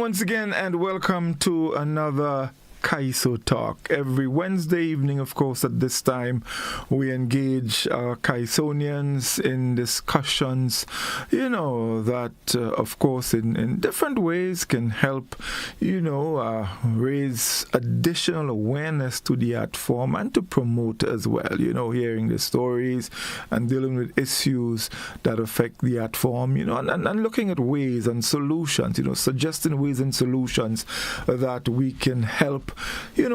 once again, and welcome to another Kaiso Talk. Every Wednesday evening, of course, at this time, we engage Kaisonians in discussions, that, of course, in different ways can help, raise additional awareness to the art form and to promote as well, hearing the stories and dealing with issues that affect the art form, and looking at ways and solutions, suggesting ways and solutions that we can help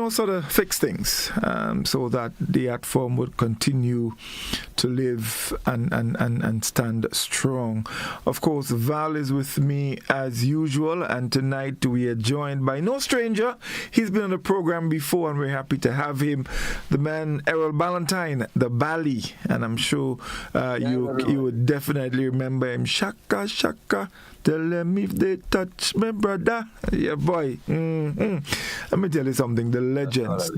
sort of fix things so that the art form would continue to live and stand strong. Of course, Val is with me as usual, and tonight we are joined by no stranger. He's been on the program before, and we're happy to have him, the man Errol Ballantyne, the Bali, and I'm sure you would definitely remember him. Shaka, shaka. Tell them if they touch my brother. Yeah, boy. Let me tell you something. The legends.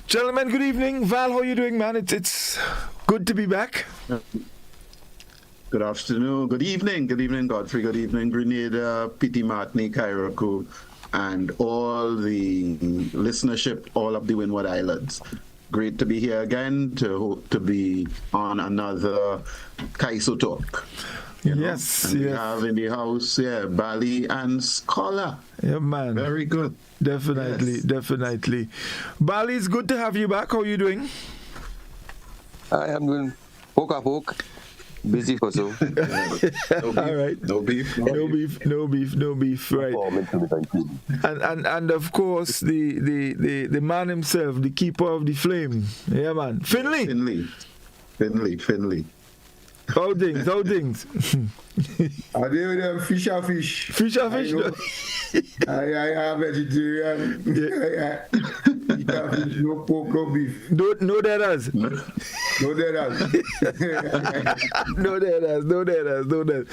Gentlemen, good evening. Val, how are you doing, man? It's good to be back. Good afternoon. Good evening. Good evening, Godfrey. Good evening, Grenada, P.T. Martini, Kaiso, and all the listenership, all of the Windward Islands. Great to be here again, to be on another Kaiso Talk. Yes. We have in the house, Bali and Scholar. Yeah, man. Very good. Definitely. Bali, it's good to have you back. How are you doing? I am doing poke. Busy for so. All right. No beef. Right. And of course the man himself, the keeper of the flame. Yeah, man. Finley. How things? Are they with them fish? I am vegetarian. No pork, no beef. No deaders. No deaders. No deaders.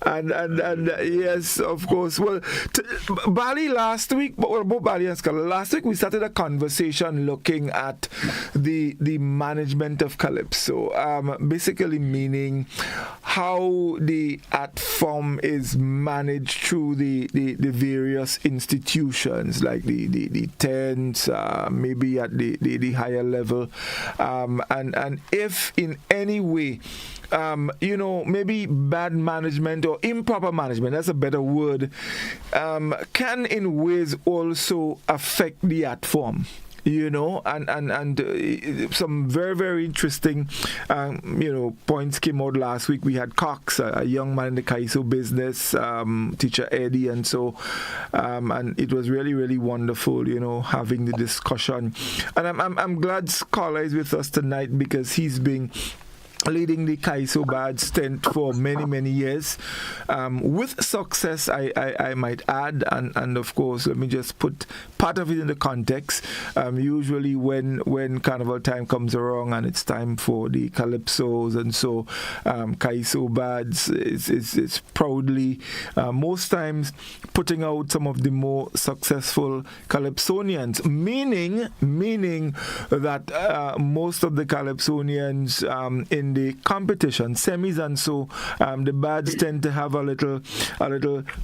And yes, of course. Well, Bali last week, both Bali and Scholar, last week we started a conversation looking at the management of Calypso. Basically meaning how the art form is managed through the various institutions, like the tents, maybe at the higher level, and if in any way maybe bad management or improper management, that's a better word, can in ways also affect the art form. And some very, very interesting, points came out last week. We had Cox, a young man in the Kaiso business, teacher Eddie, and so, and it was really, really wonderful, having the discussion. And I'm glad Scholar is with us tonight because he's been leading the Kaiso Bad stint for many, many years, with success, I might add, and of course, let me just put part of it in the context. Usually when carnival time comes around and it's time for the calypsos, and so Kaiso Bads is proudly, most times, putting out some of the more successful calypsonians, meaning that most of the calypsonians in the competition, semis and so, the Bads tend to have a little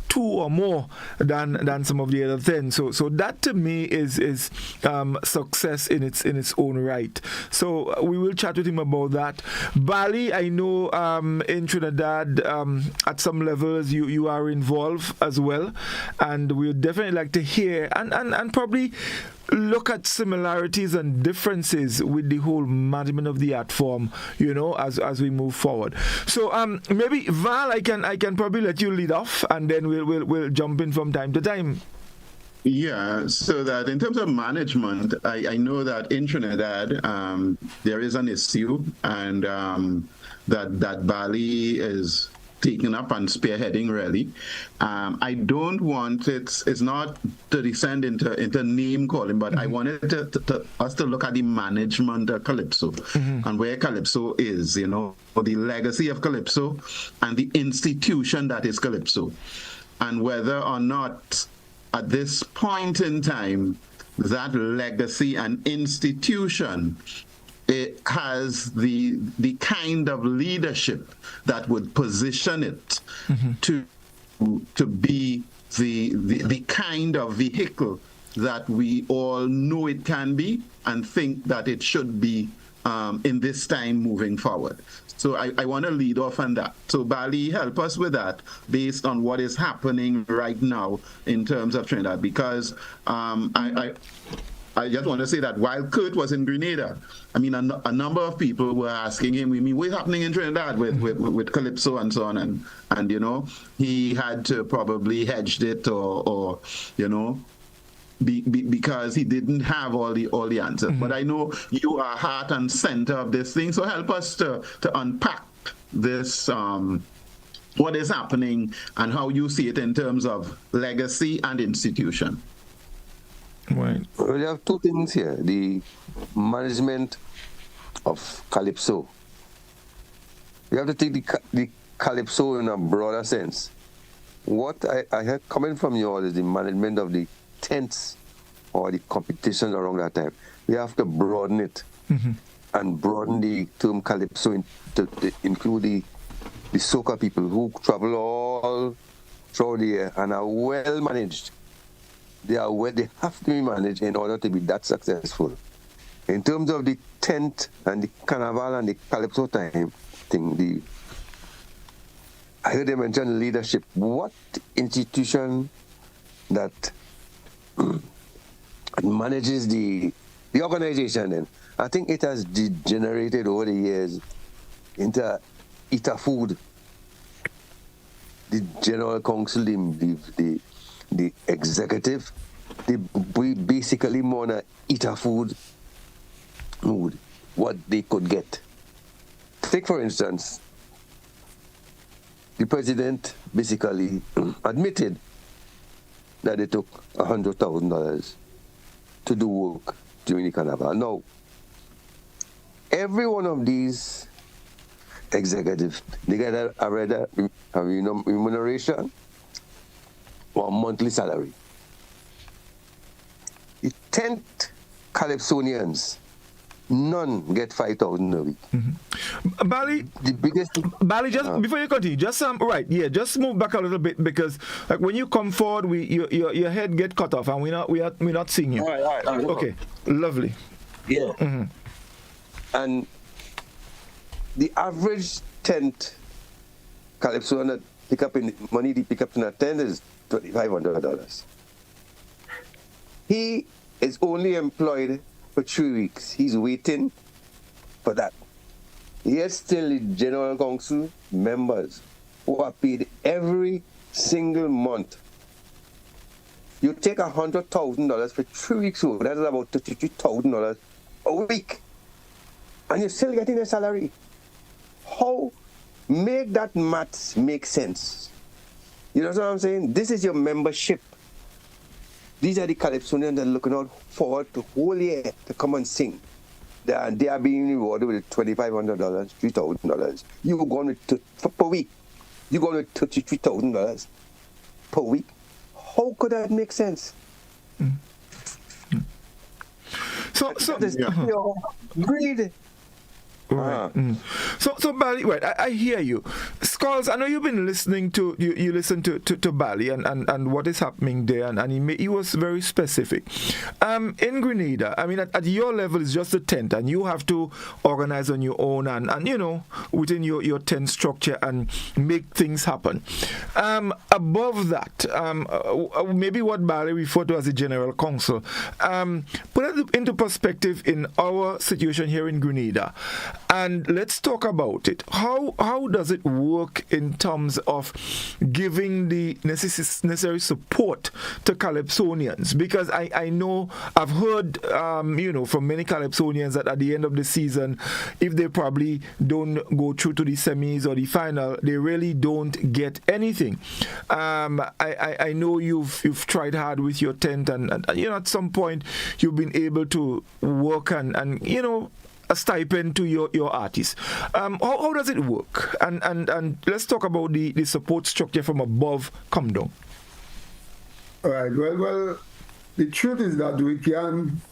two or more than some of the other 10. So that to me is success in its own right. So we will chat with him about that. Bali, I know in Trinidad at some levels you are involved as well, and we would definitely like to hear and probably look at similarities and differences with the whole management of the art form, as we move forward. So maybe Val, I can probably let you lead off, and then we'll jump in from time to time. Yeah, so that in terms of management, I know that in Trinidad there is an issue, and that Bali is taking up and spearheading, really. I don't want it's not to descend into name calling, but I wanted us to look at the management of Calypso, and where Calypso is, the legacy of Calypso and the institution that is Calypso, and whether or not at this point in time that legacy and institution, it has the kind of leadership that would position it to to be the kind of vehicle that we all know it can be and think that it should be in this time moving forward. So I want to lead off on that. So Bali, help us with that based on what is happening right now in terms of Trinidad, because I just want to say that while Kurt was in Grenada, I mean, a number of people were asking him, I mean, what's happening in Trinidad with Calypso and so on, and you know, he had to probably hedged it or you know, because he didn't have all the answers. But I know you are heart and center of this thing, so help us to unpack this, what is happening and how you see it in terms of legacy and institution. Right. We have two things here: the management of Calypso. We have to take the Calypso in a broader sense. What I heard coming from you all is the management of the tents or the competitions around that time. We have to broaden it and broaden the term Calypso to include the soca people who travel all throughout the year and are well managed. They have to be managed in order to be that successful. In terms of the tent and the carnival and the Calypso time thing, I heard them mention leadership. What institution that manages the organization then? I think it has degenerated over the years into Eater Food. The General Council, the executive, we basically more on a Eater Food mood, what they could get. Take, for instance, the president basically admitted that they took $100,000 to do work during the carnival. Now, every one of these executives, they get a remuneration or a monthly salary. The tent Calypsonians, none get $5,000 a week. Bali, The biggest. just before you continue, just just move back a little bit, because like when you come forward, your head get cut off and we're not seeing you. All right. Okay, lovely. Yeah. And the average tent Calypso that pick up in money they pick up in a tent is $2,500. He is only employed for 3 weeks. He's waiting for that. Yet still the General Council members who are paid every single month. You take $100,000 for 3 weeks old, that is about $33,000 a week. And you're still getting a salary. How make that maths make sense? You know what I'm saying? This is your membership. These are the Calypsonians that are looking out forward to whole year to come and sing. They are being rewarded with $2,500, $3,000. You go on with per week. You go on with $33,000 per week. How could that make sense? So greed. Right. So Bali, right? I hear you, Skulls. I know you've been listening to you listen to Bali and what is happening there, and he was very specific. In Grenada, I mean, at your level, it's just a tent, and you have to organize on your own, and you know, within your tent structure and make things happen. Above that, maybe what Bali referred to as the General Council. Put it into perspective in our situation here in Grenada. And let's talk about it. How does it work in terms of giving the necessary support to Calypsonians? Because I know I've heard from many Calypsonians that at the end of the season, if they probably don't go through to the semis or the final, they really don't get anything. I know you've tried hard with your tent, and at some point you've been able to work and a stipend to your artists. How does it work? And let's talk about the support structure from above come down. All right. Well, the truth is that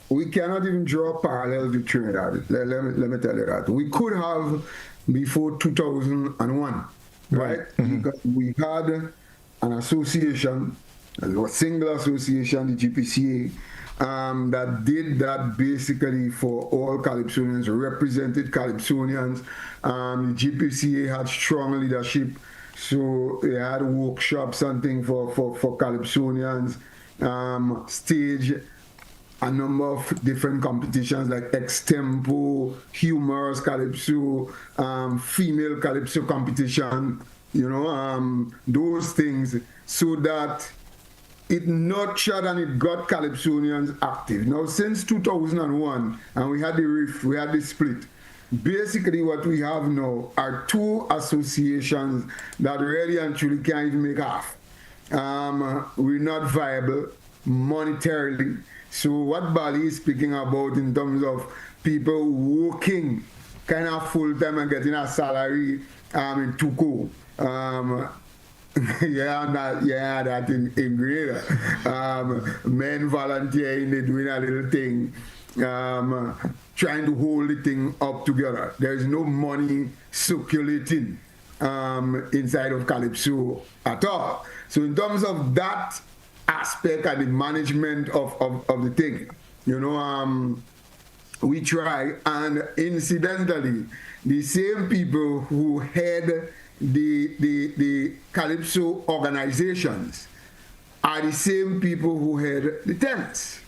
we cannot even draw a parallel to Trinidad. Let me tell you that. We could have before 2001, right? Because we had an association, a single association, the GPCA, that did that basically for all Calypsonians, represented Calypsonians. The GPCA had strong leadership, so they had workshops and things for Calypsonians, stage a number of different competitions like extempo, humorous calypso, female calypso competition, those things, so that it nurtured and it got Calypsonians active. Now, since 2001, and we had the rift, we had the split, basically what we have now are two associations that really and truly can't even make half. We're not viable monetarily. So what Bali is speaking about in terms of people working kind of full-time and getting a salary in Tuco, that in Grenada. Men volunteering, they're doing a little thing, trying to hold the thing up together. There's no money circulating inside of Calypso at all. So in terms of that aspect and the management of the thing, we try, and incidentally, the same people who head the Calypso organizations are the same people who head the tents.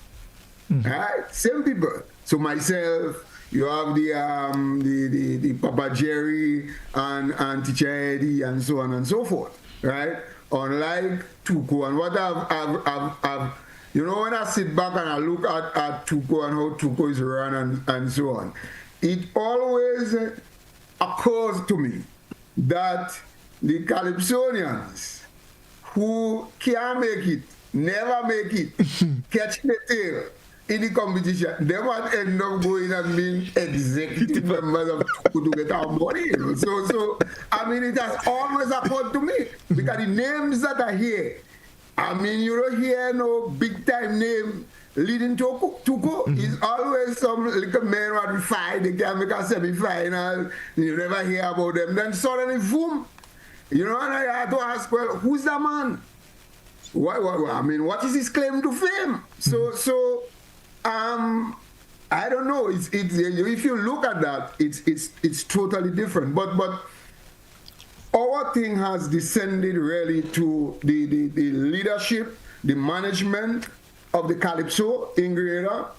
Right? Same people. So myself, you have the Papa Jerry and Teacher Eddie and so on and so forth, right? Unlike Tuco, and what I've when I sit back and I look at Tuco and how Tuco is run and so on, it always occurs to me that the Calypsonians who can't make it, never make it, catch the tail in the competition, they might end up going and being executive members of Tuco to get our money. So I mean, it has always occurred to me, because the names that are here, I mean, you don't hear no big time name leading to Tuco. It's always some little man who had fight, they can make a semi-final, you never hear about them. Then suddenly, boom, and I had to ask, well, who's that man? I mean, what is his claim to fame? So I don't know. It's if you look at that, it's totally different. But our thing has descended really to the leadership, the management of the Calypso in Grenada.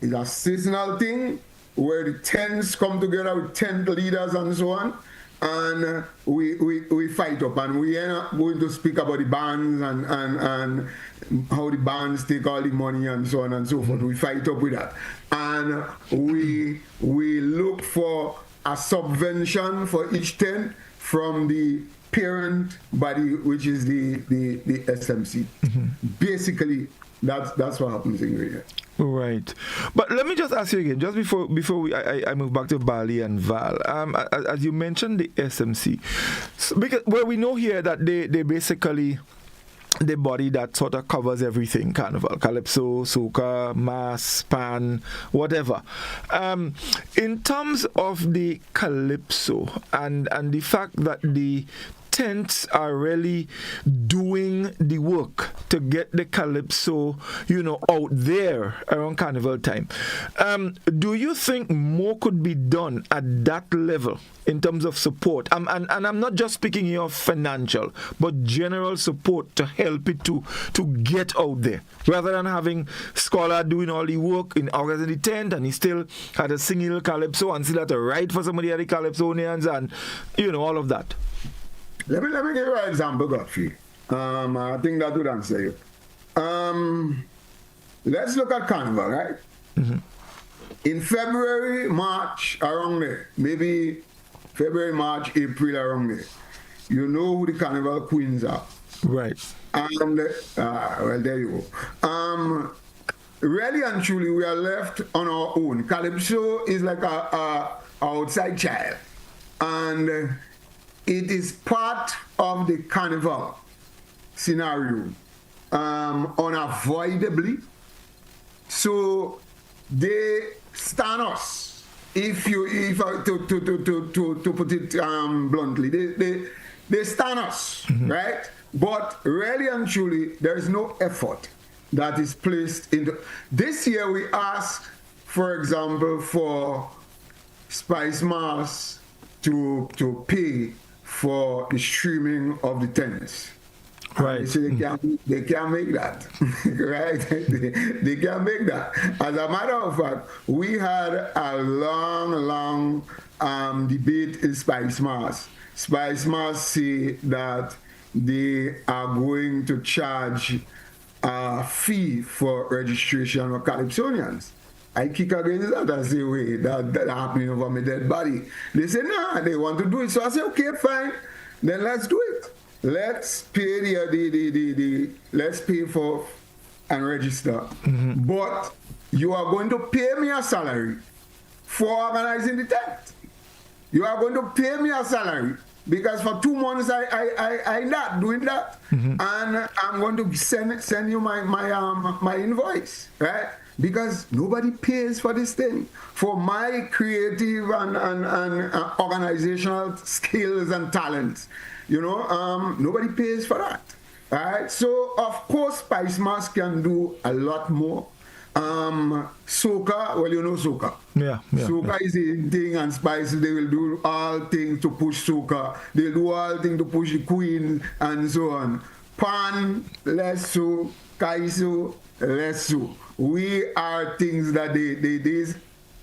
It's a seasonal thing where the tents come together with tent leaders and so on, and we fight up, and we end up going to speak about the bands and how the bands take all the money and so on and so forth. We fight up with that, and we look for a subvention for each tent from the parent body, which is the SMC. Basically, that's what happens in Grenada. Right. But let me just ask you again, just before I move back to Bali and Val, as you mentioned the SMC, because we know here that they basically the body that sort of covers everything: carnival, calypso, soca, mass, pan, whatever. In terms of the calypso and the fact that the tents are really doing the work to get the calypso, out there around carnival time. Do you think more could be done at that level in terms of support? And I'm not just speaking here of financial, but general support to help it to get out there, rather than having Scholar doing all the work in organizing the tent, and he still had a single calypso and still had to write for some of the other calypsonians and all of that. Let me give you an example, Godfrey. I think that would answer you. Let's look at Carnival, right? In February, March, around there, maybe February, March, April, around there, you know who the Carnival queens are. Right. Well, there you go. Really and truly, we are left on our own. Calypso is like a outside child. And it is part of the carnival scenario, unavoidably. So they stand us. To put it bluntly, they stand us, right? But really and truly, there is no effort that is placed into. This year we asked, for example, for Spice Mars to pay for the streaming of the tennis. Right. So they can't make that, right? They can't make that. As a matter of fact, we had a long debate in Spice Mars. Spice Mars say that they are going to charge a fee for registration of Calypsonians. I kick against that and say, wait, that happening over my dead body. They say, nah, they want to do it. So I say, okay, fine, then let's do it. Let's pay let's pay for and register. But you are going to pay me a salary for organizing the tent. You are going to pay me a salary because for 2 months I not doing that, and I'm going to send you my invoice, right? Because nobody pays for this thing. For my creative and organizational skills and talents, nobody pays for that. All right? So, of course, Spice Mask can do a lot more. Soca, well, you know Soca. Yeah. Soca is a thing, and Spice, they will do all things to push Soca. They'll do all things to push the Queen, and so on. Pan, less so. Kaiso, less so. We are things that these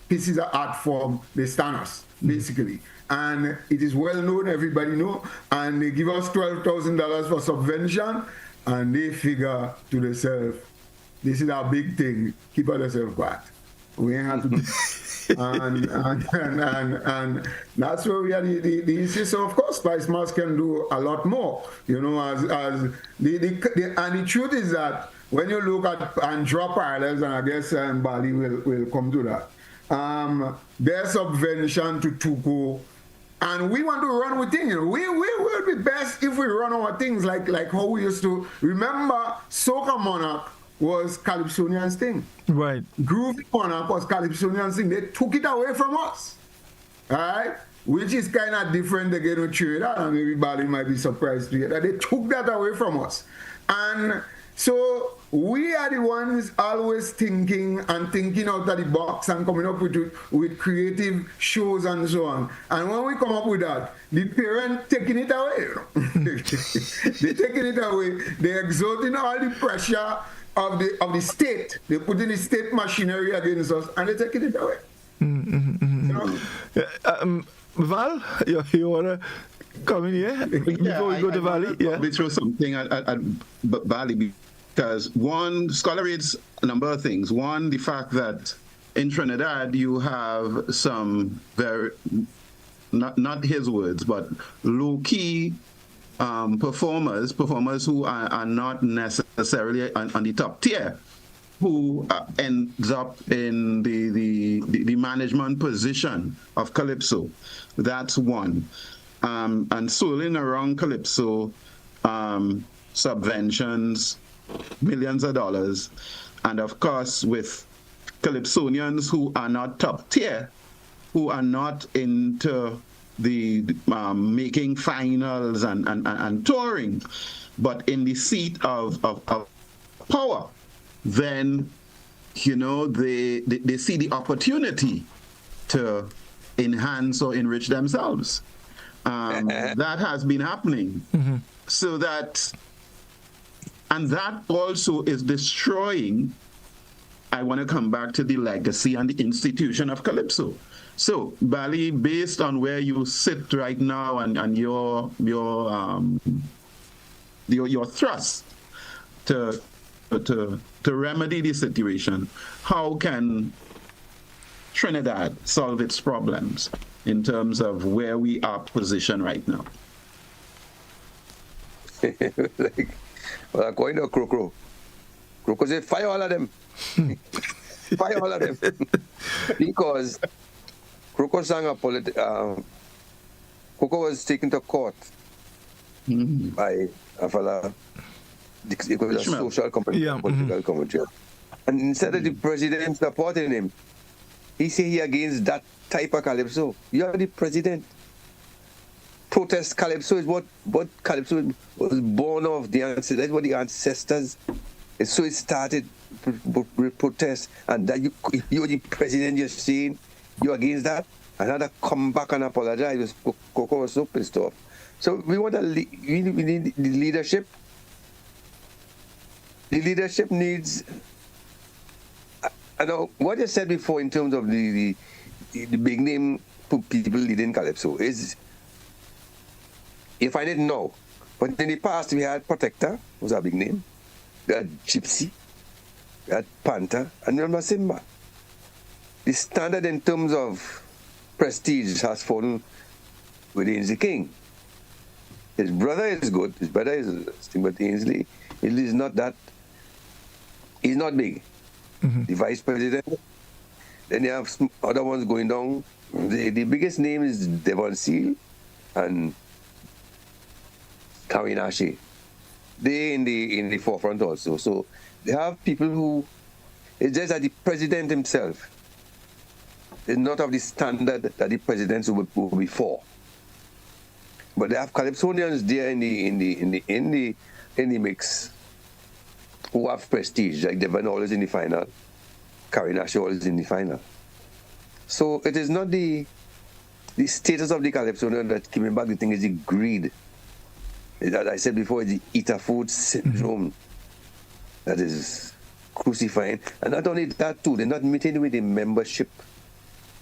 pieces of art form, they stand us, basically. And it is well known, everybody know, and they give us $12,000 for subvention, and they figure to themselves, this is our big thing, keep yourself quiet. We ain't have to do and that's where we are the issue. So of course Spice Mass can do a lot more, as the truth is that when you look at and draw parallels, and I guess Bali will come to that, their subvention to Tuco, and we want to run with things. We will be best if we run our things like how we used to. Remember, Soca Monarch was Calypsonian's thing. Right. Groove Monarch was Calypsonian's thing. They took it away from us. All right? Which is kind of different again with Trader, and everybody might be surprised to hear that. They took that away from us. And so we are the ones always thinking out of the box and coming up with creative shows and so on. And when we come up with that, the parent taking it away. They're taking it away. They're exerting all the pressure of the state. They put in the state machinery against us, and they're taking it away. Val, you want to come in here before we go to Valley? Yeah. We throw something at Valley, because one, scholar reads a number of things. One, the fact that in Trinidad you have some very, not his words, but low-key performers who are not necessarily on the top tier, who ends up in the management position of Calypso. That's one. And swirling around Calypso, subventions, millions of dollars, and of course with Calypsonians who are not top tier, who are not into the making finals and touring, but in the seat of power, then they see the opportunity to enhance or enrich themselves. That has been happening. So that, and that also is destroying, I want to come back to the legacy and the institution of Calypso. So, Bali, based on where you sit right now and your thrust to remedy the situation, how can Trinidad solve its problems in terms of where we are positioned right now? Well, according to Kroko said, fire all of them. Fire all of them. Because Kroko sang Kroko was taken to court by a fella, it was a social commentary, political commentary. And instead of the president supporting him, he said he against that type of Calypso. You are the president. protest Calypso is what Calypso was born of. That's what the ancestors. And so it started with protest, and that you're the president. You're saying you're against that, and had to come back and apologize. Coco was so pissed off. So we want we need the leadership. The leadership needs. I know what you said before in terms of the big name people leading Calypso is. You find it now, but in the past we had Protector, was a big name. We had Gypsy, we had Panther, and then Masimba. The standard in terms of prestige has fallen with Ainsley King. His brother is good, his brother is, but Ainsley is not that, he's not big. The vice president, then you have some other ones going down. The biggest name is Devon Seal and Kawinashi. They in the forefront also. So they have people who, it's just that the president himself is not of the standard that the presidents will be for. But they have Calypsonians there in the mix who have prestige, like Devon always in the final, Kawinashi always in the final. So it is not the status of the Calypsonian that came back. The thing is the greed. As I said before, the eater food syndrome that is crucifying. And not only that too, they're not meeting with the membership.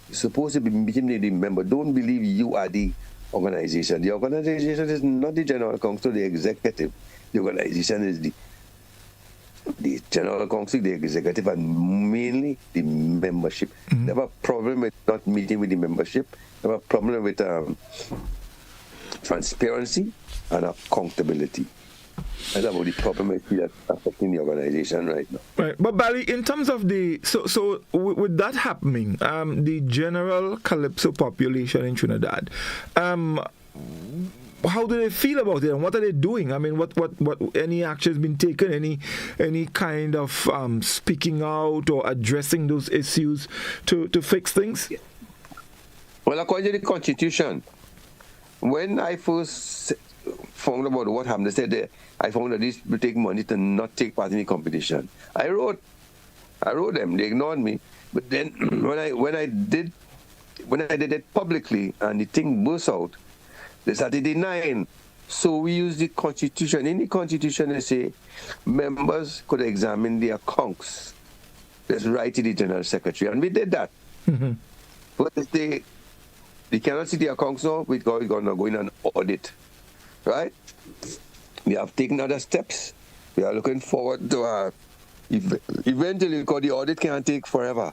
You're supposed to be meeting with the member. Don't believe you are the organization. The organization is not the general council, the executive. The organization is the general council, the executive, and mainly the membership. They have a problem with not meeting with the membership. They have a problem with transparency and accountability. That's about the problem that's affecting the organization right now. Right, but Bali, in terms of so with that happening, the general Calypso population in Trinidad, how do they feel about it, and what are they doing? I mean, what any action has been taken? Any kind of speaking out or addressing those issues to fix things? Well, according to the Constitution, when I first found about what happened, they said I found that these people take money to not take part in the competition. I wrote them. They ignored me. But then when I did it publicly and the thing burst out, they started denying. So we use the Constitution. In the Constitution, they say members could examine their accounts. Let's write to the General Secretary, and we did that. But they cannot see the accounts now. We're going to go in and audit. Right? We have taken other steps. We are looking forward to eventually, because the audit can't take forever.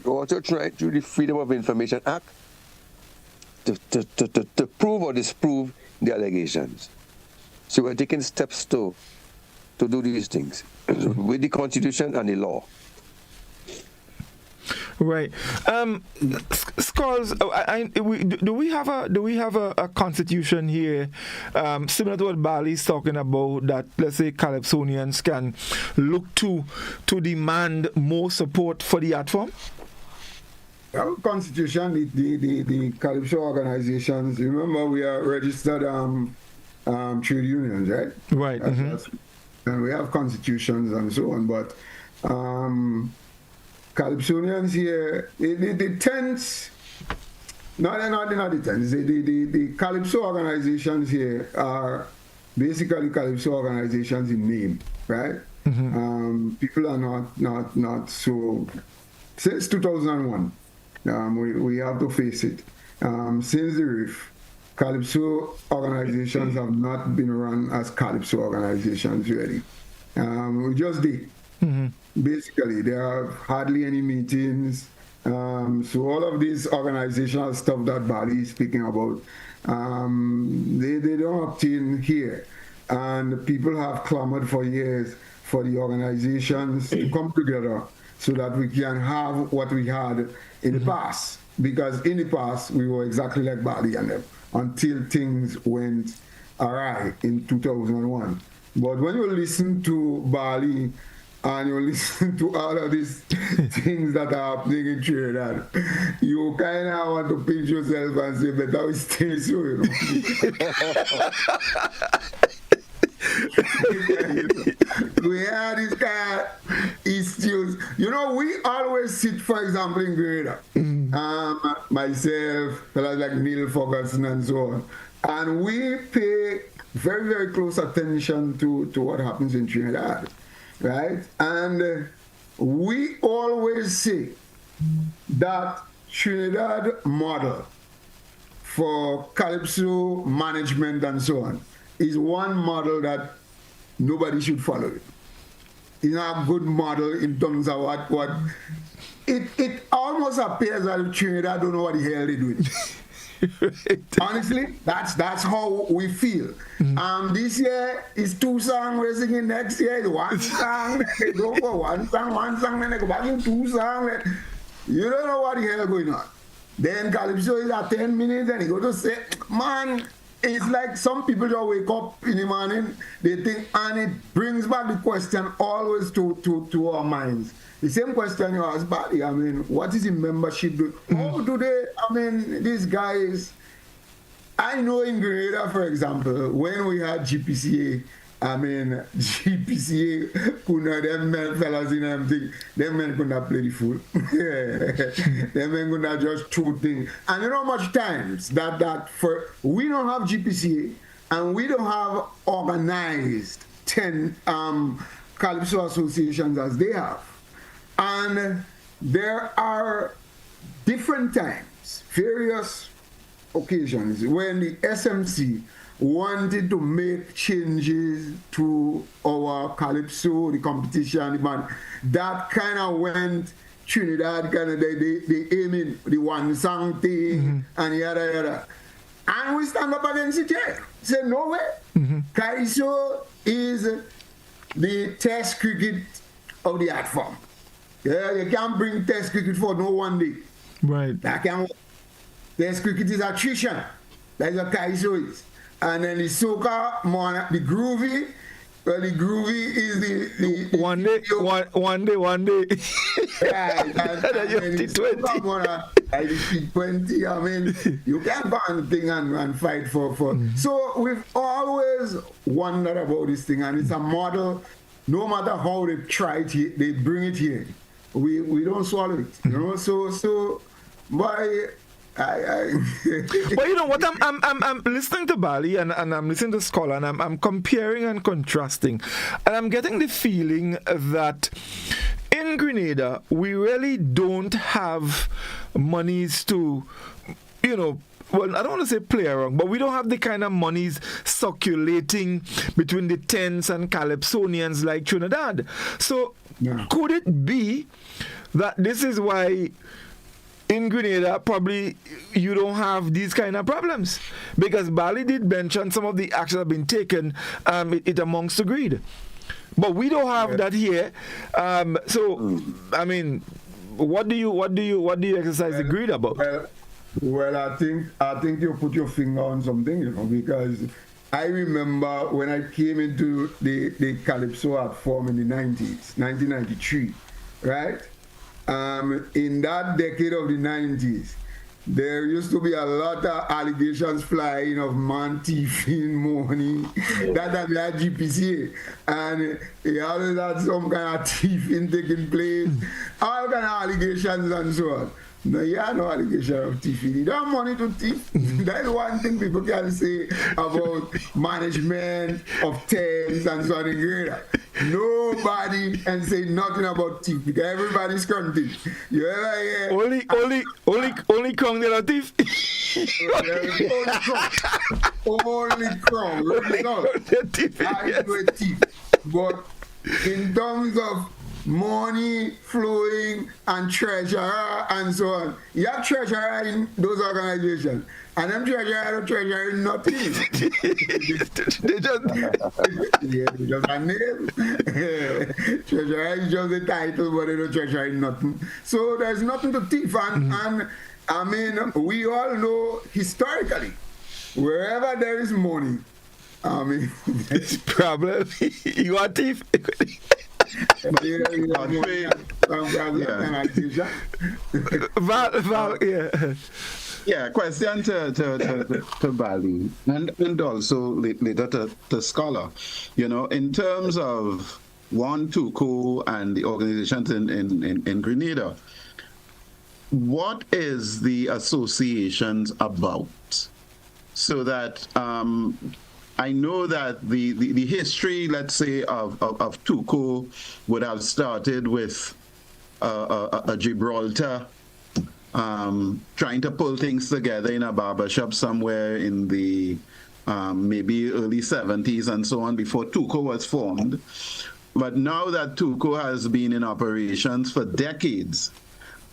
We're also trying through the Freedom of Information Act to prove or disprove the allegations. So we're taking steps to do these things with the Constitution and the law. Right. Scholars, do we have a constitution here similar to what Bali's talking about, that let's say Calypsonians can look to demand more support for the art form? Our constitution, the Calypso organizations, remember we are registered trade unions, right? Right. And we have constitutions and so on, but Calypsonians here, the tents, not the tents, the Calypso organizations here are basically Calypso organizations in name, right? People are not so, since 2001, we have to face it. Since the RIF, Calypso organizations have not been run as Calypso organizations really. We just did. Basically, there are hardly any meetings. So all of this organizational stuff that Bali is speaking about, they don't obtain here. And people have clamored for years for the organizations to come together so that we can have what we had in the past. Because in the past, we were exactly like Bali and them until things went awry in 2001. But when you listen to Bali and you listen to all of these things that are happening in Trinidad, you kind of want to pinch yourself and say, better we stay so, you know. We have this kind of issues. You know, we always sit, for example, in Grenada, myself, fellas like Neil Ferguson and so on, and we pay very, very close attention to what happens in Trinidad, right? And we always say that Trinidad model for Calypso management and so on is one model that nobody should follow. It's not a good model in terms of what it almost appears that Trinidad don't know what the hell they're doing. Right. Honestly, that's how we feel. This year is 2 songs we're singing. Next year is 1 song. They go for 1 song, then they go back in 2 songs. You don't know what the hell going on. Then Calypso is at 10 minutes, and he go to say, man, it's like some people just wake up in the morning, they think, and it brings back the question always to our minds. The same question you ask Barry, I mean, what is the membership doing? How do they, I mean, these guys, I know in Grenada, for example, when we had GPCA, I mean, GPCA, them men fellas in them thing, them men could not play the fool. Them men could not just throw things. And you know how much times that for, we don't have GPCA and we don't have organized 10 Calypso associations as they have. And there are different times, various occasions, when the SMC wanted to make changes to our Calypso, the competition, the man, that kind of went Trinidad, kind of they aim in the 1 song thing and yada. And we stand up against it here. Say, no way. Kaiso is the test cricket of the art form. Yeah, you can't bring test cricket for no 1 day. Right. That can't work. Test cricket is attrition. That's what Kaiso is. And then the soca, the groovy, well, the groovy is the one day. Yeah, and then the soca like the T20, I mean, you can't ban the thing and fight for. So we've always wondered about this thing, and it's a model, no matter how they try it, they bring it here. We don't swallow it, you know, so by... But you know what? I'm listening to Bali and I'm listening to Scholar and I'm comparing and contrasting, and I'm getting the feeling that in Grenada we really don't have monies to, you know. Well, I don't want to say play around, but we don't have the kind of monies circulating between the Tens and Calypsonians like Trinidad. So could it be that this is why in Grenada, probably you don't have these kind of problems? Because Bali did mention some of the actions that have been taken, it amongst the greed. But we don't have that here. So, I mean, what do you exercise the greed about? Well, I think you put your finger on something, you know, because I remember when I came into the Calypso art form in the 90s, 1993, right? In that decade of the 90s, there used to be a lot of allegations flying of man thieving money. That time we had GPCA, and he always had some kind of thieving taking place, all kind of allegations and so on. No, you have no allegation of thieving. You don't have money to thief. That's one thing people can say about management of Thames and so on in Grenada. Nobody can say nothing about thief because everybody's counting. You ever hear? Only Crown they are thief. Only Crown. Really not. I do a thief. But in terms of money flowing and treasurer and so on, you have treasurer in those organizations, and them treasurer in nothing. They just a name. Treasurer is just a title, but they don't treasurer in nothing. So there's nothing to thief, and I mean, we all know historically, wherever there is money, I mean, it's problem. You are thief. Val, yeah. Yeah, question to Bali and also later to Scholar. You know, in terms of One Tuco and the organizations in Grenada, what is the associations about? So that I know that the history, let's say, of Tuco would have started with a Gibraltar trying to pull things together in a barbershop somewhere in the maybe early 70s and so on before Tuco was formed. But now that Tuco has been in operations for decades,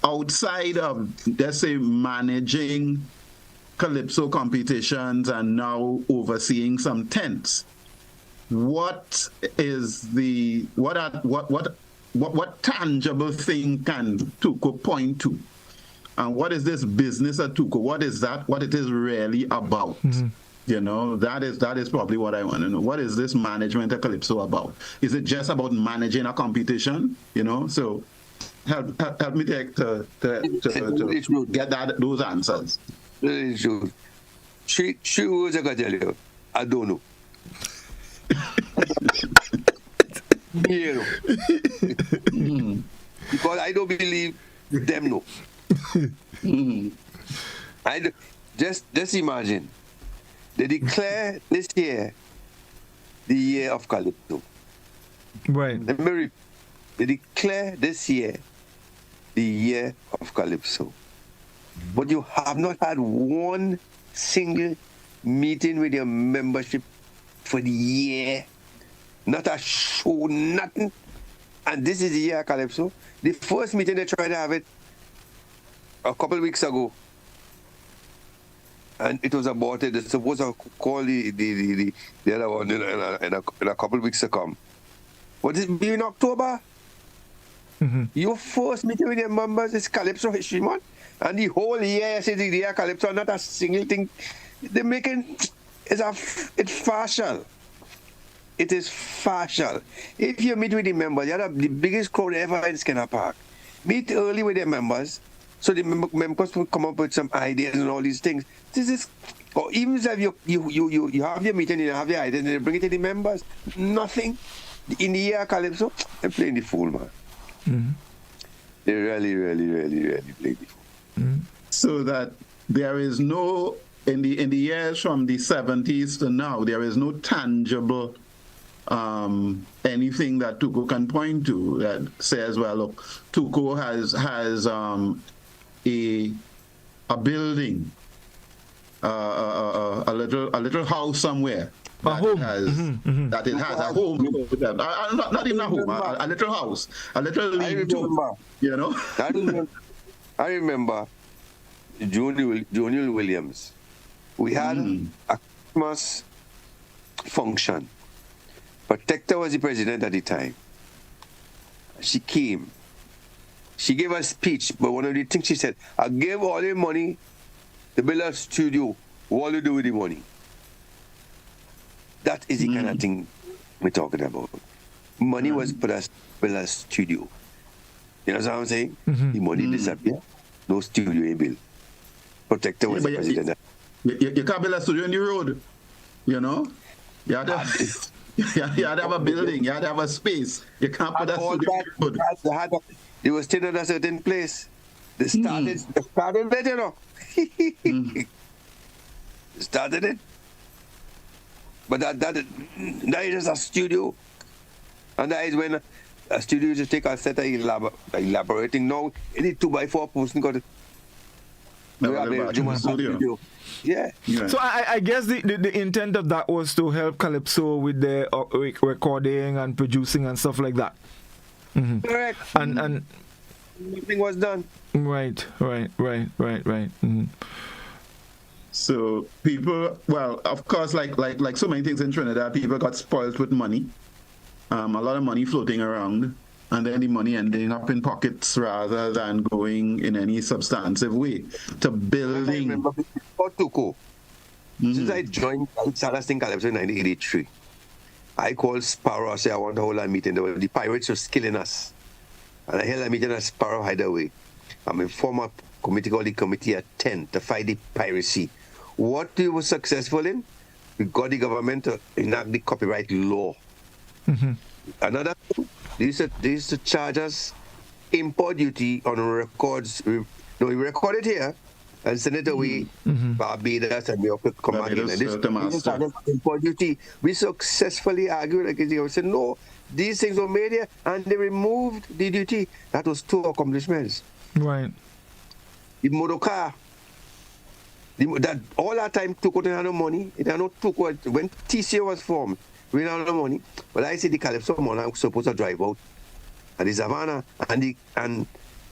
outside of, let's say, managing Calypso competitions and now overseeing some tents, what is the what tangible thing can Tuco point to? And what is this business at Tuco? What is that? What it is really about? Mm-hmm. You know, that is probably what I want to know. What is this management at Calypso about? Is it just about managing a competition? You know, so help me to get those answers. She was a gonna tell you, I don't know. Because I don't believe them know. Just imagine, they declare this year the year of Calypso. Right. They declare this year the year of Calypso. But you have not had one single meeting with your membership for the year. Not a show, nothing. And this is the year of Calypso. The first meeting they tried to have it a couple of weeks ago. And it was aborted. They're supposed to call the other one in a couple of weeks to come. But it be in October. Mm-hmm. Your first meeting with your members is Calypso History Month. And the whole year, the year Calypso, not a single thing. They're making, it's partial. It is partial. If you meet with the members, you have the biggest crowd ever in Skinner Park. Meet early with the members, so the members will come up with some ideas and all these things. This is, or even if you have your meeting, you have your ideas, and they bring it to the members. Nothing. In the year Calypso, they're playing the fool, man. Mm-hmm. They really play the fool. Mm-hmm. So that there is no, in the years from the 70s to now, there is no tangible anything that Tuco can point to that says, well, look, Tuco has a building, a little house somewhere. That it has a home. Not even a home, a little house, a little lean-to, you know. I remember Junior Williams. We had a Christmas function. Protector was the president at the time. She came. She gave a speech, but one of the things she said, I gave all the money to build a studio. What do you do with the money? That is the kind of thing we're talking about. Money was put us build a studio. You know what I'm saying? Mm-hmm. The money disappeared. No studio in built. Protector was the president. You can't build a studio on the road. You know? You had to have a building. You had to have a space. You can't put a studio on the road. They were still in a certain place. They started it, you know. They started it. But that is just a studio. And that is when a studio just take a set of elaborating. Now, any 2x4 person got it. Studio. Yeah. So I guess the intent of that was to help Calypso with the recording and producing and stuff like that. Mm-hmm. Correct. And nothing was done. Right. Mm-hmm. So people, well, of course, like so many things in Trinidad, people got spoiled with money. A lot of money floating around, and then the money ending up in pockets rather than going in any substantive way to building. I remember before Tuco, since I joined Celestine Calypso in 1983, I called Sparrow. I said, I want to hold a meeting. The pirates were killing us. And I held a meeting at Sparrow Hideaway. I'm a former committee called the Committee at 10 to fight the piracy. What we were successful in, we got the government to enact the copyright law. Another thing, they used to charge us import duty on records. We record it here and send it away Barbados, and we have to come back in. And this import duty, we successfully argued against it. We said, no, these things were made here, and they removed the duty. That was 2 accomplishments. Right. The motor car, that all that time Tuco didn't have no money. It had no Tuco. When TCA was formed, we didn't have no money. But I see the Calypso money was supposed to drive out. And the Savannah, and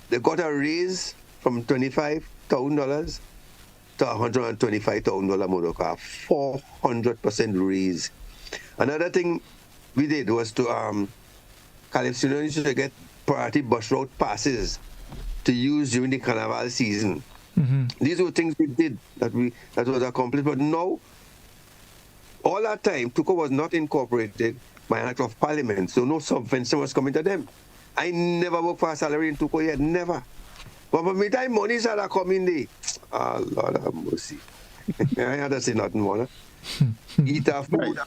they got a raise from $25,000 to $125,000 motor car, 400% raise. Another thing we did was to Calypsonians used to get priority bus route passes to use during the carnival season. These were things we did that was accomplished. But now, all that time, Tuco was not incorporated by an act of parliament, so no subvention was coming to them. I never worked for a salary in Tuco yet, never. But for me, time money started coming there. Oh, Lord have mercy. I had to say nothing more. Eat our food.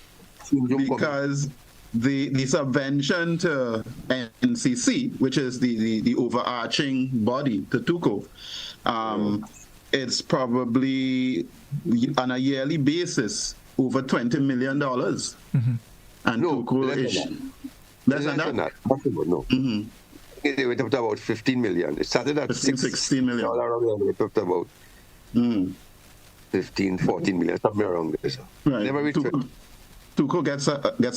Because the subvention to NCC, which is the overarching body to Tuco, it's probably on a yearly basis over $20 million. And No, Tuco is less than that. No. They went up to about 15 million. It started at 16 million. They went up to about 15, 14 million, somewhere around there. So. Right. Never reached Tuco gets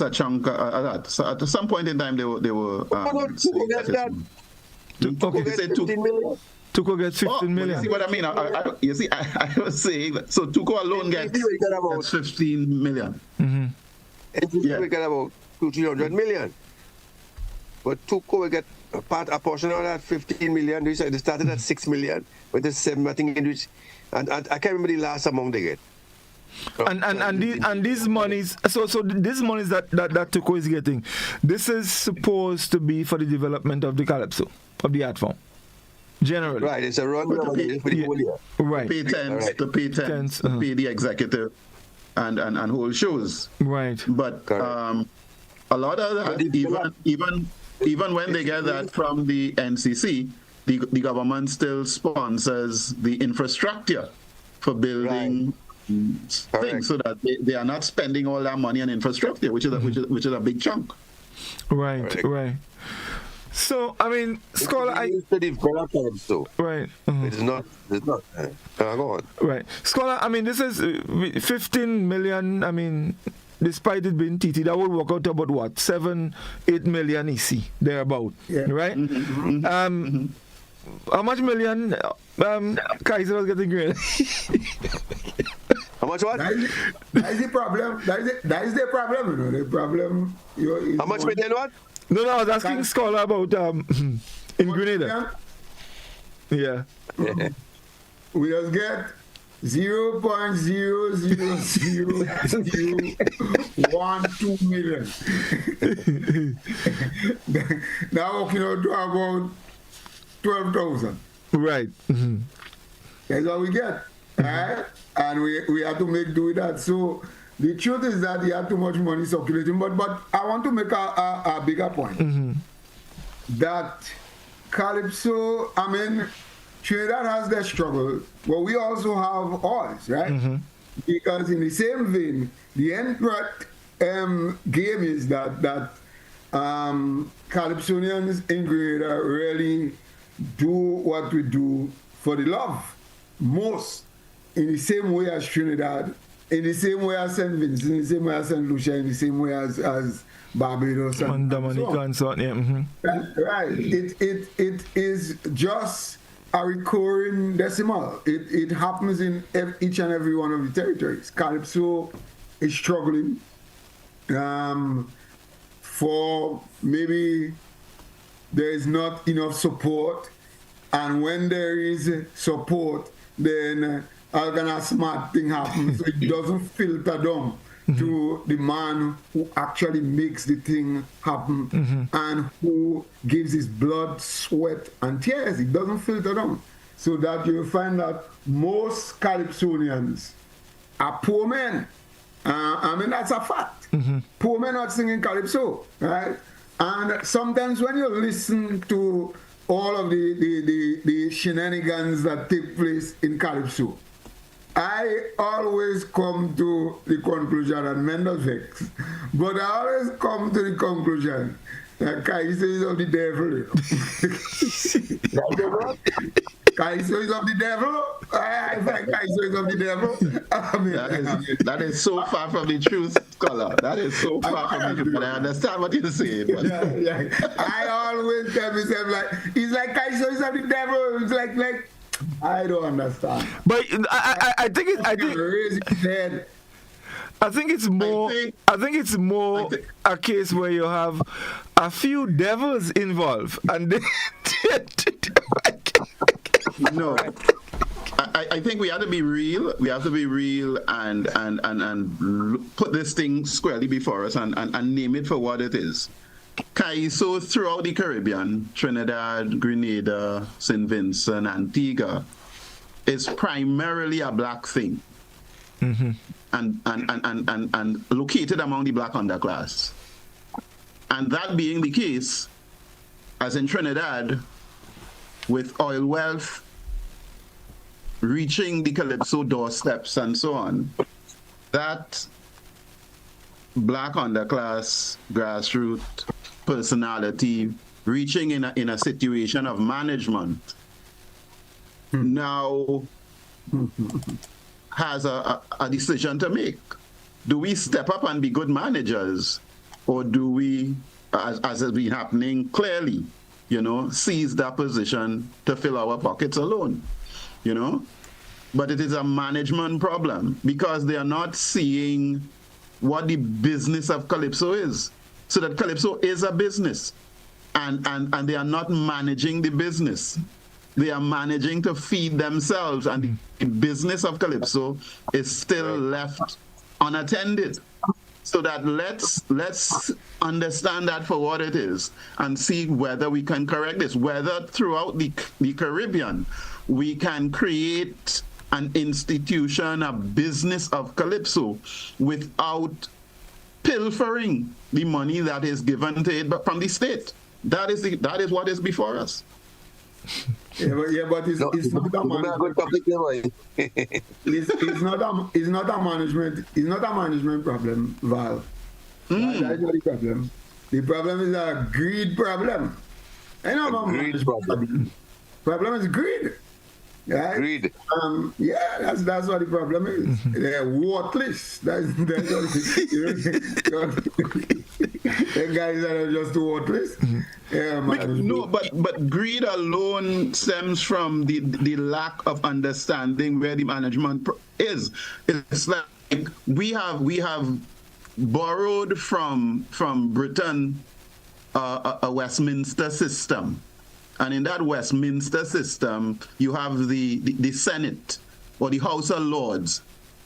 a chunk of that. So at some point in time, they were. Tuco gets that. Okay. Tuco gets 15 million. Tuco gets 15 million. You see what I mean? I was saying that. So Tuco alone gets 15 million. NCC will get about 200-300 million. But Tuco will get a portion of that 15 million. They started at 6 million, went to 7, I think, and I can't remember the last amount they get. And these monies, so these monies that Tuco is getting, this is supposed to be for the development of the Calypso, of the art form, generally. Right, it's a run for the whole year. Right. To pay tents, to pay the executive, and hold shows. Right. But a lot of that, even when they get that from the NCC, the government still sponsors the infrastructure for building things, so that they are not spending all that money on infrastructure, which is a big chunk. Right. So I mean, Scholar, right. It's not. Go on. Right, Scholar. I mean, this is 15 million. I mean, despite it being TT, that would work out to about what, 7-8 million EC thereabout. Yeah. Right. How much million Kaiso was getting grade? How much what? That is the problem. That is the problem. You know, the problem. How much million what? No, I was asking Scholar about in Grenada. Yeah. We just get 0.00012 million. Now working out to about 12,000. Right. That's what we get. Right? And we have to make do with that. So the truth is that you have too much money circulating. But I want to make a bigger point. That Calypso, I mean, Trinidad has their struggle, but we also have ours, right? Because in the same vein, the end game is that Calypsonians in Grenada really do what we do for the love, most in the same way as Trinidad, in the same way as St. Vincent, in the same way as St. Lucia, in the same way as Barbados and Dominica and so on. Yeah. Right. It is just a recurring decimal. It happens in each and every one of the territories. Calypso is struggling for maybe there is not enough support, and when there is support, then a smart thing happens, so it doesn't filter down to the man who actually makes the thing happen and who gives his blood, sweat, and tears. It doesn't filter down. So that you'll find that most Calypsonians are poor men. I mean, that's a fact. Poor men are singing Calypso, right? And sometimes when you listen to all of the shenanigans that take place in Calypso, I always come to the conclusion, and Mendo's vex, but I always come to the conclusion that Kaiso is of the devil. Kaiso is of the devil. I think Kaiso is of the devil. I mean, that is so far from the truth, scholar. That is so far from the truth. But I understand what you're saying. But... Yeah. I always tell myself, like, it's like Kaiso is of the devil. It's like I don't understand. But I think it's more a case where you have a few devils involved, and they no. I think we have to be real. We have to be real and put this thing squarely before us and name it for what it is. Kaiso throughout the Caribbean, Trinidad, Grenada, St. Vincent, Antigua, is primarily a black thing, and located among the black underclass. And that being the case, as in Trinidad, with oil wealth reaching the Calypso doorsteps and so on, that black underclass, grassroots personality reaching in a situation of management now has a decision to make. Do we step up and be good managers, or do we, as has been happening clearly, seize that position to fill our pockets alone, But it is a management problem because they are not seeing what the business of Calypso is. So that Calypso is a business, and they are not managing the business. They are managing to feed themselves, and the business of Calypso is still left unattended. So that let's understand that for what it is and see whether we can correct this, whether throughout the Caribbean we can create an institution, a business of Calypso without pilfering the money that is given to it from the state. That is what is before us. But it's not a management. It's not a management problem, Val. That's not the problem. The problem is a greed problem. I know about greed problem. Problem is greed. Right? Greed. That's what the problem is. They're worthless. That's what the guys are just worthless. But greed alone stems from the lack of understanding where the management is. It's like we have borrowed from Britain a Westminster system. And in that Westminster system, you have the Senate or the House of Lords.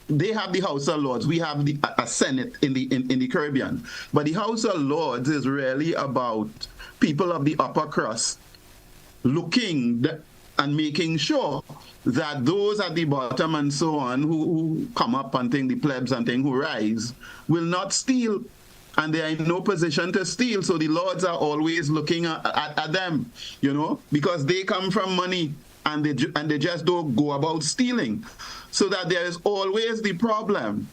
They have the House of Lords. We have a Senate in the Caribbean. But the House of Lords is really about people of the upper crust looking and making sure that those at the bottom and so on who come up and think the plebs and think who rise will not steal. And they are in no position to steal. So the lords are always looking at them, because they come from money and they just don't go about stealing. So that there is always the problem,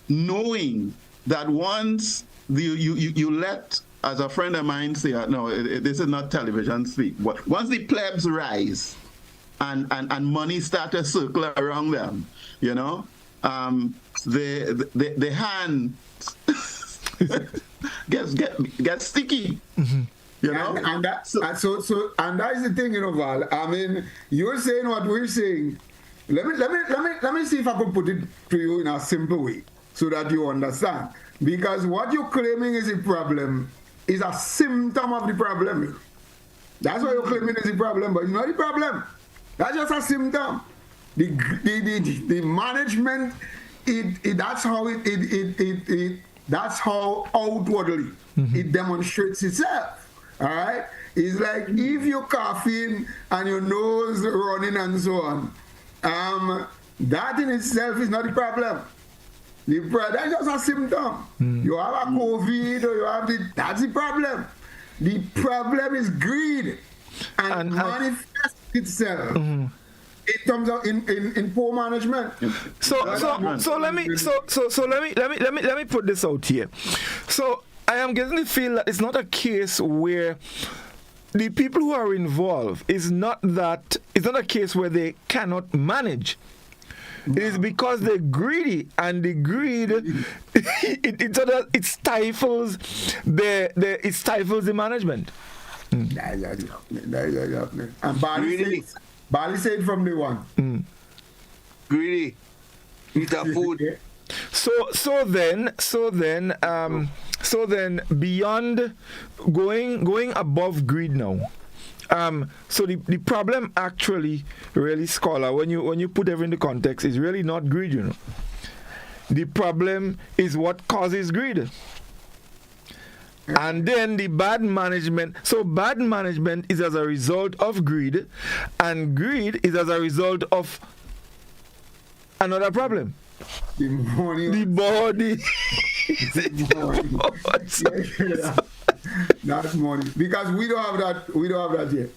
knowing that once you let, as a friend of mine say, this is not television speak, but once the plebs rise and money start to circle around them, the hand gets sticky. And that is the thing, Val. I mean, you're saying what we're saying. Let me see if I could put it to you in a simple way so that you understand. Because what you're claiming is a problem is a symptom of the problem. That's what you're claiming is the problem, but it's not the problem. That's just a symptom. The management that's how that's how outwardly it demonstrates itself. All right, it's like if you're coughing and your nose running and so on, that in itself is not the problem. That's just a symptom. You have a COVID or you have that's the problem. The problem is greed and manifests itself in terms of in poor management. So let me put this out here. So I am getting the feel that it's not a case where the people who are involved it's not a case where they cannot manage. It is because they're greedy, and the greed it stifles the management. And Bali said from the one. Greedy. Eat that food. So then beyond going above greed now. So the problem actually, really, scholar, when you put everything in the context, is really not greed, you know. The problem is what causes greed. And then the bad management. So bad management is as a result of greed, and greed is as a result of another problem. The money. The body. That's money, because we don't have that yet.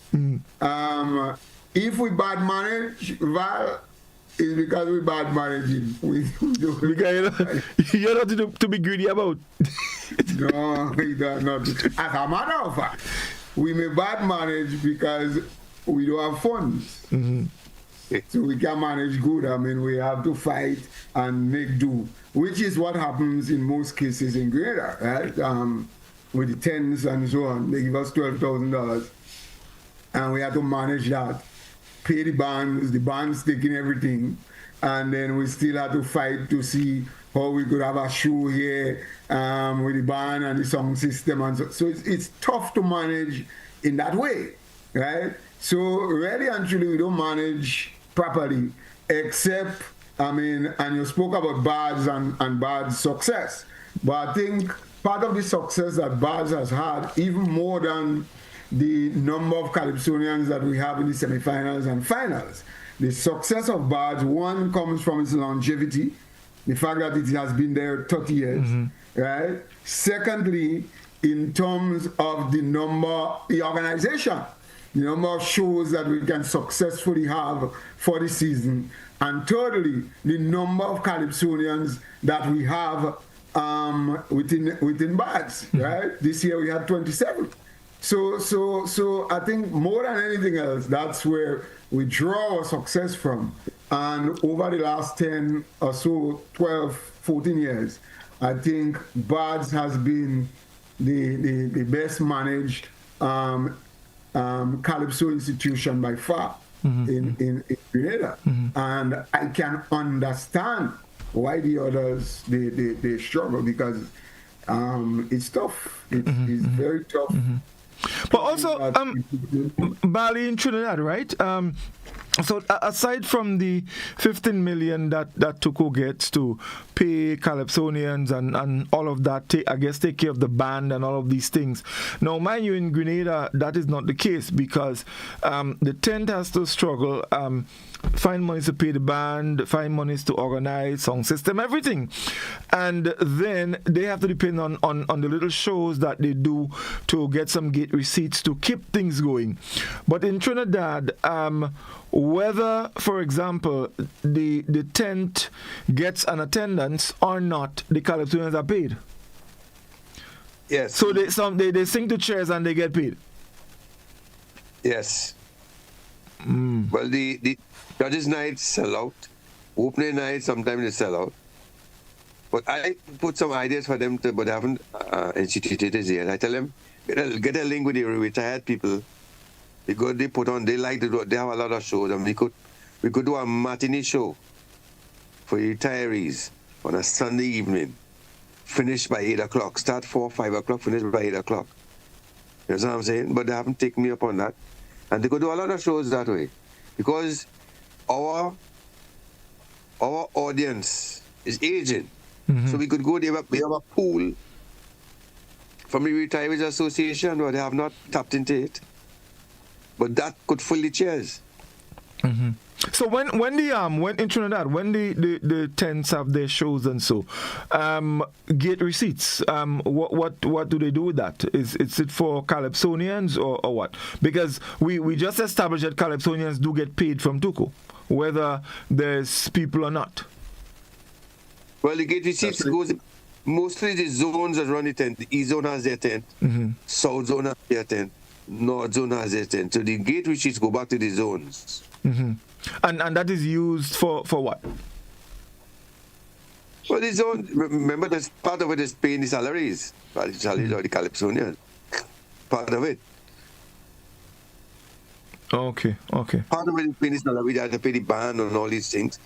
If we bad manage, Val, is because we bad managing. Because you're not to be greedy about. No, not. As a matter of fact, we may bad manage because we don't have funds. So we can manage good. I mean, we have to fight and make do, which is what happens in most cases in Grenada, right? With the tens and so on. They give us $12,000, and we have to manage that, pay the bands taking everything, and then we still have to fight to see how we could have a show here with the band and the sound system, and so it's tough to manage in that way, right? So really and truly, we don't manage properly, except, I mean, and you spoke about Bards and Bards' success, but I think part of the success that Bards has had, even more than the number of Calypsonians that we have in the semifinals and finals, the success of Bards, one, comes from its longevity, the fact that it has been there 30 years, right? Secondly, in terms of the organization, the number of shows that we can successfully have for the season. And thirdly, the number of Calypsonians that we have within Bards, right? This year we had 27. So I think more than anything else, that's where we draw our success from. And over the last 10 or so, 12, 14 years, I think Bards has been the best managed Calypso institution by far in Grenada. And I can understand why the others they struggle, because it's tough. It's very tough. But also, Bali in Trinidad, right? So aside from the 15 million that Tuco gets to pay Calypsonians and all of that, take care of the band and all of these things. Now, mind you, in Grenada, that is not the case, because the tent has to struggle, find money to pay the band, find monies to organize, sound system, everything. And then they have to depend on the little shows that they do to get some gate receipts to keep things going. But in Trinidad, whether, for example, the tent gets an attendance or not, the Calypsonians are paid. Yes. So they sing to chairs and they get paid. Yes. Well, the judges' nights sell out. Opening night, sometimes they sell out. But I put some ideas for them, but I haven't instituted it yet. I tell them, get a link with the retired people. Because they like to do, they have a lot of shows, and we could do a matinee show for retirees on a Sunday evening, finish by 8 o'clock, start 4, 5 o'clock, finish by 8 o'clock. You know what I'm saying? But they haven't taken me up on that. And they could do a lot of shows that way. Because our audience is aging. So we could go there, we have a pool from the Retirees Association, but they have not tapped into it. But that could fill the chairs. So when in Trinidad, when the tents have their shows and so, gate receipts, what do they do with that? Is it for Calypsonians or what? Because we just established that Calypsonians do get paid from Tuco, whether there's people or not. Well, the gate receipts goes mostly the zones that run the tent. The East zone has their tent, South zone has their tent, North zone has their tent. So the gate receipts go back to the zones. And that is used for what? Well, the zone, remember, there's part of it is paying the salaries. The salaries of the Calypsonians. Part of it. Okay. Part of it is paying the salary. They have to pay the band and all these things.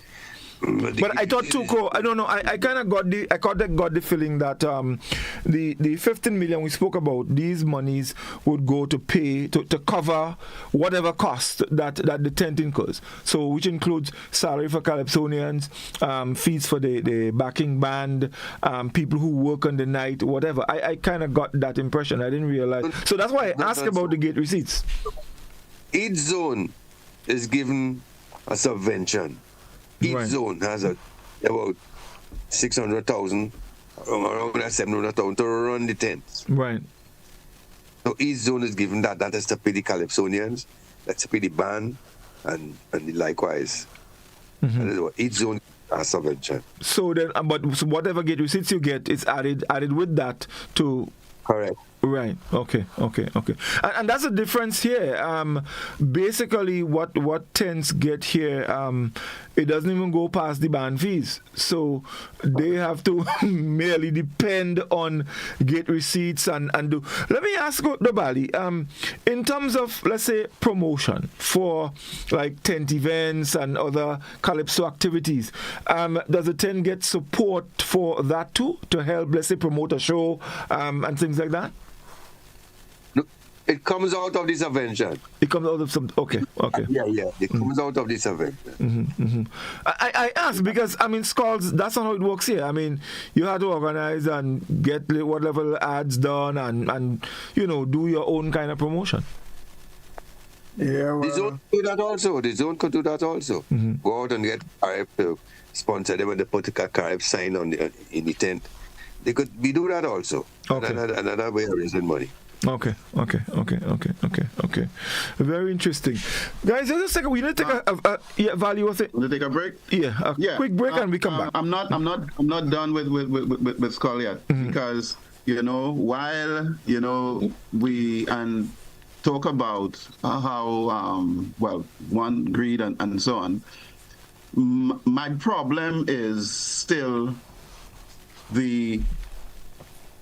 But I thought Tuco, I don't know, I kind of got the feeling that the 15 million we spoke about, these monies would go to pay, to cover whatever cost that the tent incurs. So which includes salary for Calypsonians, fees for the backing band, people who work on the night, whatever. I kind of got that impression. I didn't realize. So that's why I asked about the gate receipts. Each zone is given a subvention. Each zone has about 600,000, around 700,000 to run the tents. Right. So each zone is given that. That is to pay the Calypsonians, that's to pay the band, and likewise. That is what each zone has subvention. So then, so whatever gate receipts you get is added with that to. Correct. Right. Okay. And that's the difference here. Basically, what tents get here, it doesn't even go past the band fees. So they have to merely depend on gate receipts and do. Let me ask Dobali, in terms of, let's say, promotion for like tent events and other Calypso activities, does the tent get support for that too, to help, let's say, promote a show and things like that? It comes out of the subvention. It comes out of some. Okay. Yeah. It comes out of the subvention. I ask because Skulls. That's not how it works here. You have to organize and get what level ads done and do your own kind of promotion. Yeah. Well, the zone could do that also. Go out and get Carib to sponsor them, and they put a Carib sign on in the tent. We do that also. Okay. Another way of raising money. Okay. Very interesting, guys. Just a second. We need to take a value of it. Want to take a break? Yeah, quick break and we come back. I'm not done with Skull yet because while we talk about how one greed and so on. My problem is still the.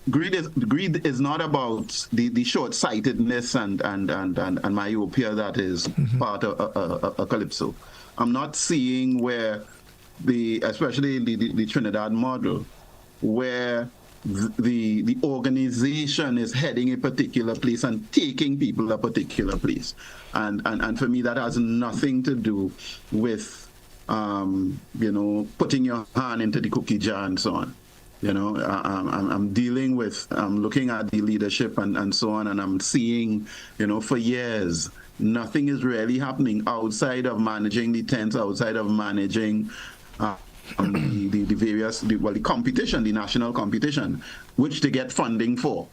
Greed is not about the short-sightedness and myopia that is part of a Calypso. I'm not seeing where especially the Trinidad model, where the organization is heading a particular place and taking people a particular place, and for me that has nothing to do with putting your hand into the cookie jar and so on. I'm dealing with, I'm looking at the leadership and so on, and I'm seeing, for years, nothing is really happening outside of managing the tents, outside of managing the various, the competition, the national competition, which they get funding for.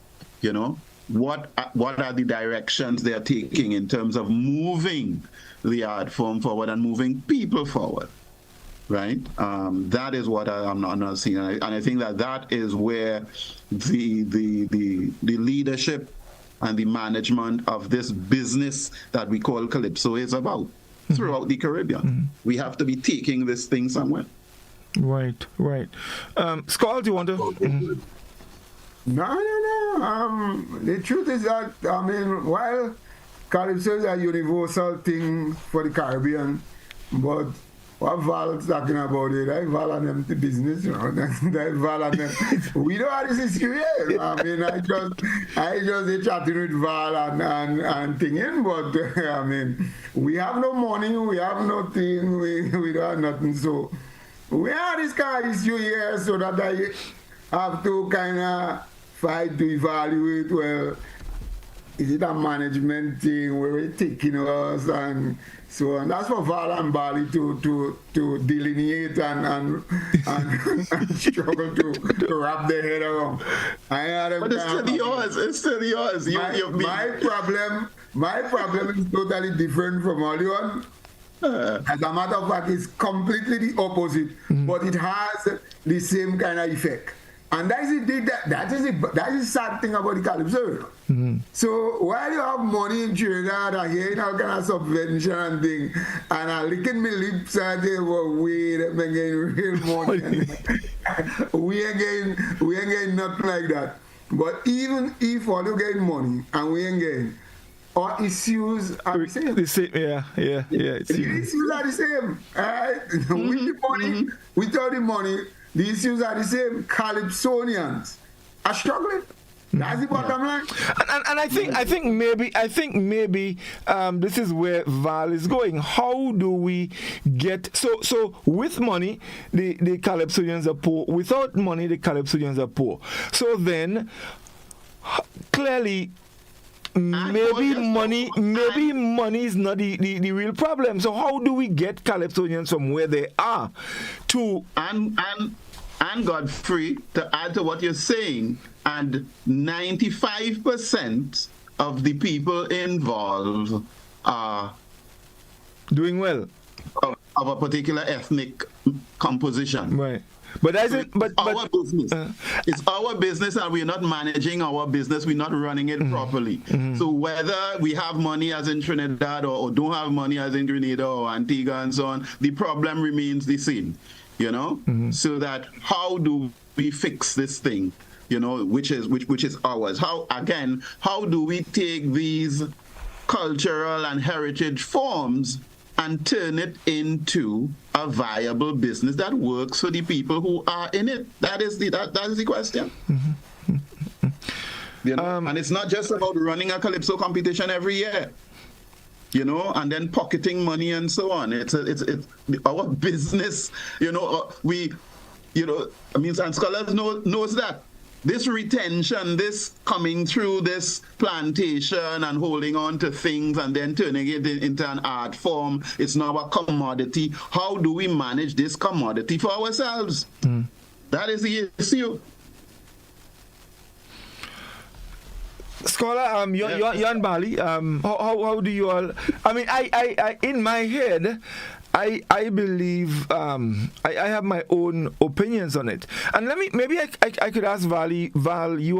What are the directions they are taking in terms of moving the art form forward and moving people forward? Right, that is what I'm not seeing, and I think that is where the leadership and the management of this business that we call Calypso is about throughout the Caribbean. We have to be taking this thing somewhere. Right. Skull, do you want to? No. The truth is that while Calypso is a universal thing for the Caribbean, but what Val's talking about it, right? Val and them to business, that Val and them. We know how this is here. I just chatting with Val and thinking, but we have no money, we have nothing, we don't have nothing. So we had this kind of issue here, so that I have to kind of fight to evaluate, well, is it a management thing where we're taking us and so on. That's for Val and Bali to delineate and struggle to wrap their head around. But it's still yours. It's still yours. My problem is totally different from Olion. As a matter of fact, it's completely the opposite, but it has the same kind of effect. And that is the sad thing about the Calypso. So while you have money in Trinidad, I hear all kind of subvention and thing, and I licking my lips and they were wait, I'm getting real money. we ain't getting nothing like that. But even if all you getting money and we ain't getting, our issues are the same. The same, yeah. The issues are the same. All right? With the money, without the money, the issues are the same. Calypsonians are struggling. That's the bottom line. And I think maybe this is where Val is going. How do we get so with money the Calypsonians are poor. Without money the Calypsonians are poor. So then clearly maybe money is not the real problem. So how do we get Calypsonians from where they are to and Godfrey, to add to what you're saying, and 95% of the people involved are doing well of a particular ethnic composition. Right. But that's it. But our business. It's our business, and we're not managing our business. We're not running it properly. So whether we have money as in Trinidad or don't have money as in Grenada or Antigua and so on, the problem remains the same. You know, so that how do we fix this thing? You know, which is ours. How do we take these cultural and heritage forms and turn it into a viable business that works for the people who are in it? That is the question. You know, and it's not just about running a Calypso competition every year. You know, and then pocketing money and so on. It's our business. You know, and scholars knows that this retention, this coming through this plantation and holding on to things and then turning it into an art form, it's now a commodity. How do we manage this commodity for ourselves? That is the issue. Scholar, you and Bali, how do you all? I mean, I in my head, I believe I have my own opinions on it, and maybe I could ask Val, you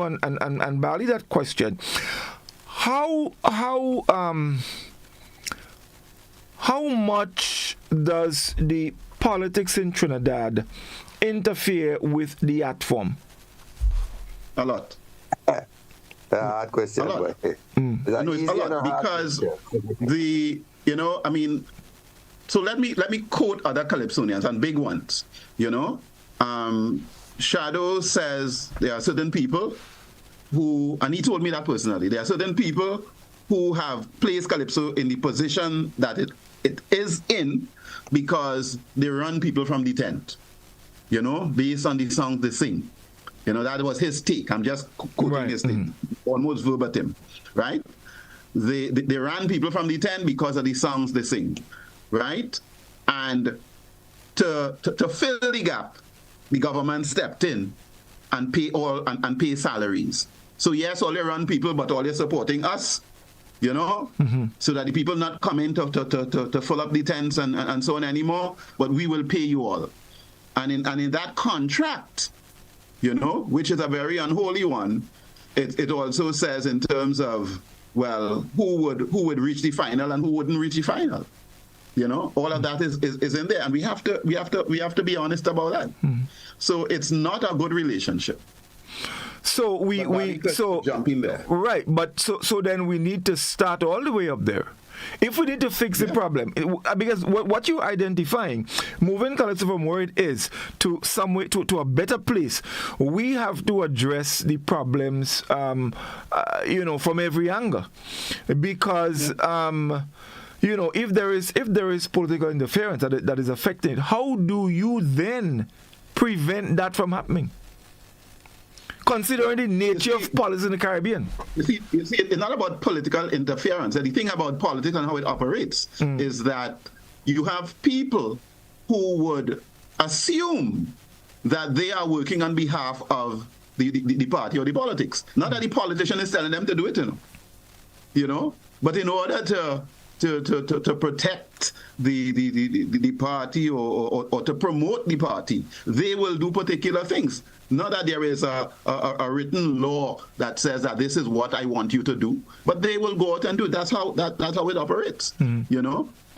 and Bali that question. How much does the politics in Trinidad interfere with the art form? A lot. Hard question. No, it's a lot because so let me quote other Calypsonians and big ones. You know, Shadow says there are certain people who, and he told me that personally, there are certain people who have placed Calypso in the position that it is in because they run people from the tent, you know, based on the songs they sing. You know, that was his take. I'm just quoting his take, almost verbatim, right? They ran people from the tent because of the songs they sing, right? And to fill the gap, the government stepped in and pay salaries. So yes, all you run people, but all you're supporting us, you know, so that the people not come in to fill up the tents and so on anymore, but we will pay you all. And in that contract, you know, which is a very unholy one, it also says in terms of, well, who would reach the final and who wouldn't reach the final. You know, all of that is in there, and we have to be honest about that. So it's not a good relationship. So we jump in there, right? But so then we need to start all the way up there. If we need to fix the problem, because what you're identifying, moving Calypso from where it is to some way to a better place, we have to address the problems, from every angle, because if there is political interference that is affecting it, how do you then prevent that from happening? Considering the nature of politics in the Caribbean. You see, it's not about political interference. And the thing about politics and how it operates is that you have people who would assume that they are working on behalf of the party or the politics. Not that the politician is telling them to do it, But in order to protect the party or to promote the party, they will do particular things. Not that there is a written law that says that this is what I want you to do, but they will go out and do it. That's how it operates.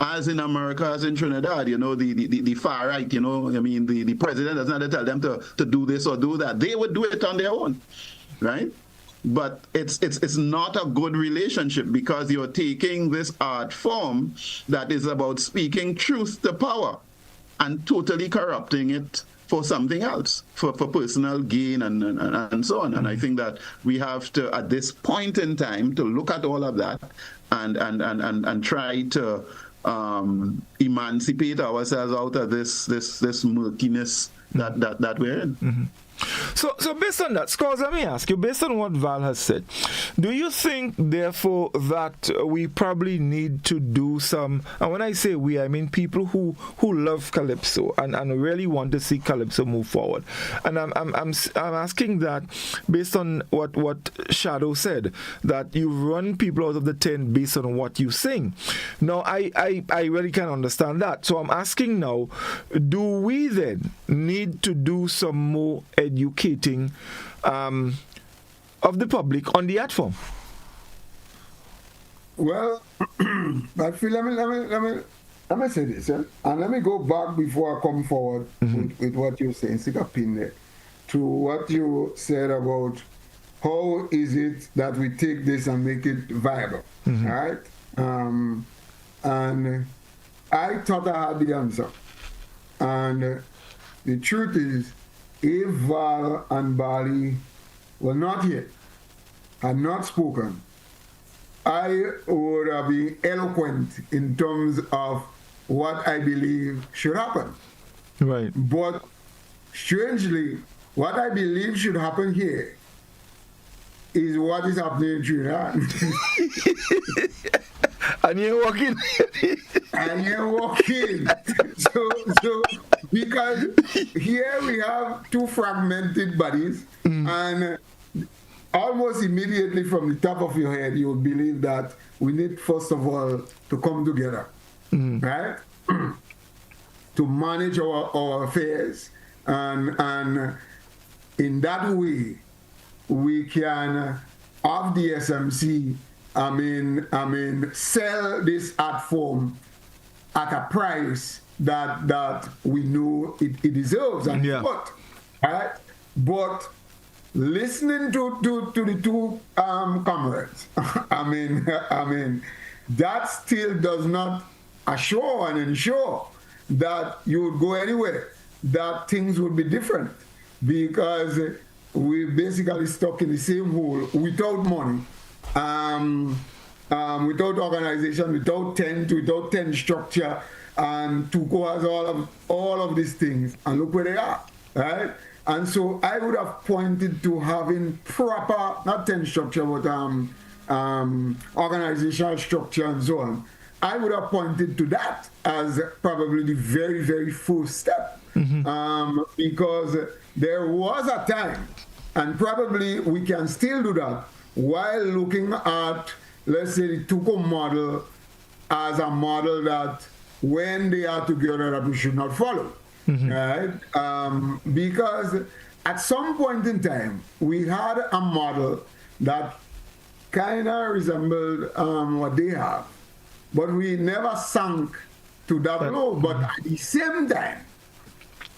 As in America, as in Trinidad, the far right, the president doesn't have to tell them to do this or do that. They would do it on their own, right? But it's not a good relationship, because you're taking this art form that is about speaking truth to power and totally corrupting it for something else, for personal gain and so on. And I think that we have to, at this point in time, to look at all of that and try to emancipate ourselves out of this murkiness that we're in. Mm-hmm. So based on that, Scores, let me ask you, based on what Val has said, do you think, therefore, that we probably need to do some, and when I say we, I mean people who love Calypso and really want to see Calypso move forward. And I'm asking that based on what Shadow said, that you run people out of the tent based on what you sing. Now, I really can understand that. So I'm asking now, do we then need to do some more educating of the public on the art form? Well, but Phil, let me say this, and let me go back before I come forward with what you're saying, stick a pin there, to what you said about how is it that we take this and make it viable, right? And I thought I had the answer, and the truth is, if Val and Bali were not here, had not spoken, I would have been eloquent in terms of what I believe should happen. Right. But strangely, what I believe should happen here is what is happening in Trinidad. And you're walking. And you're walking. So because here we have two fragmented bodies, and almost immediately from the top of your head, you will believe that we need, first of all, to come together, right? To manage our affairs, and in that way, we can have the SMC, sell this art form at a price that we know it deserves and put, right? But listening to the two comrades, that still does not assure and ensure that you would go anywhere, that things would be different, because we're basically stuck in the same hole without money, without organization, without tent structure, and to cause all of these things, and look where they are, right? And so I would have pointed to having proper, not tent structure, but organizational structure and so on. I would have pointed to that as probably the very, very first step, because there was a time, and probably we can still do that, while looking at, let's say, the Tuco model as a model that when they are together that we should not follow, right? Because at some point in time, we had a model that kind of resembled what they have, but we never sunk to that low. But at the same time,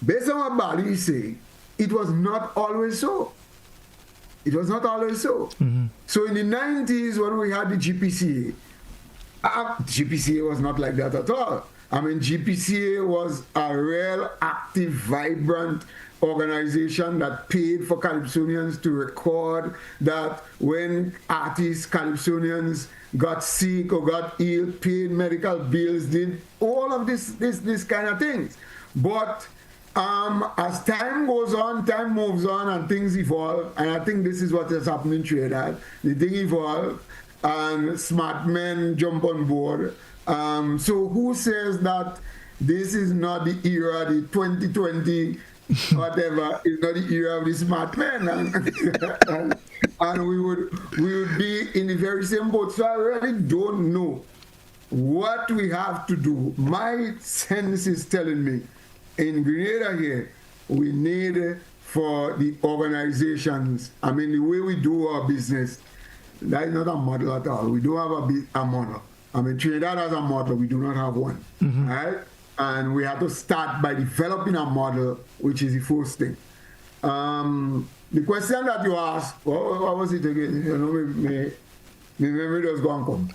based on what Bali say, it was not always so. It was not always so. So in the 90s, when we had the GPCA, GPCA was not like that at all. GPCA was a real active, vibrant organization that paid for Calypsonians to record, that when artists, Calypsonians, got sick or got ill, paid medical bills, did all of this kind of things. But as time goes on, time moves on, and things evolve, and I think this is what has happened in Trinidad. The thing evolved, and smart men jump on board. So who says that this is not the era, the 2020, whatever, is not the era of the smart men? And we would be in the very same boat. So I really don't know what we have to do. My sense is telling me, in Grenada here, we need for the organizations, I mean, the way we do our business, that is not a model at all. We don't have a model. I mean, Trinidad has a model, we do not have one, right? And we have to start by developing a model, which is the first thing. The question that you asked, what was it again? You know, my memory does go and come.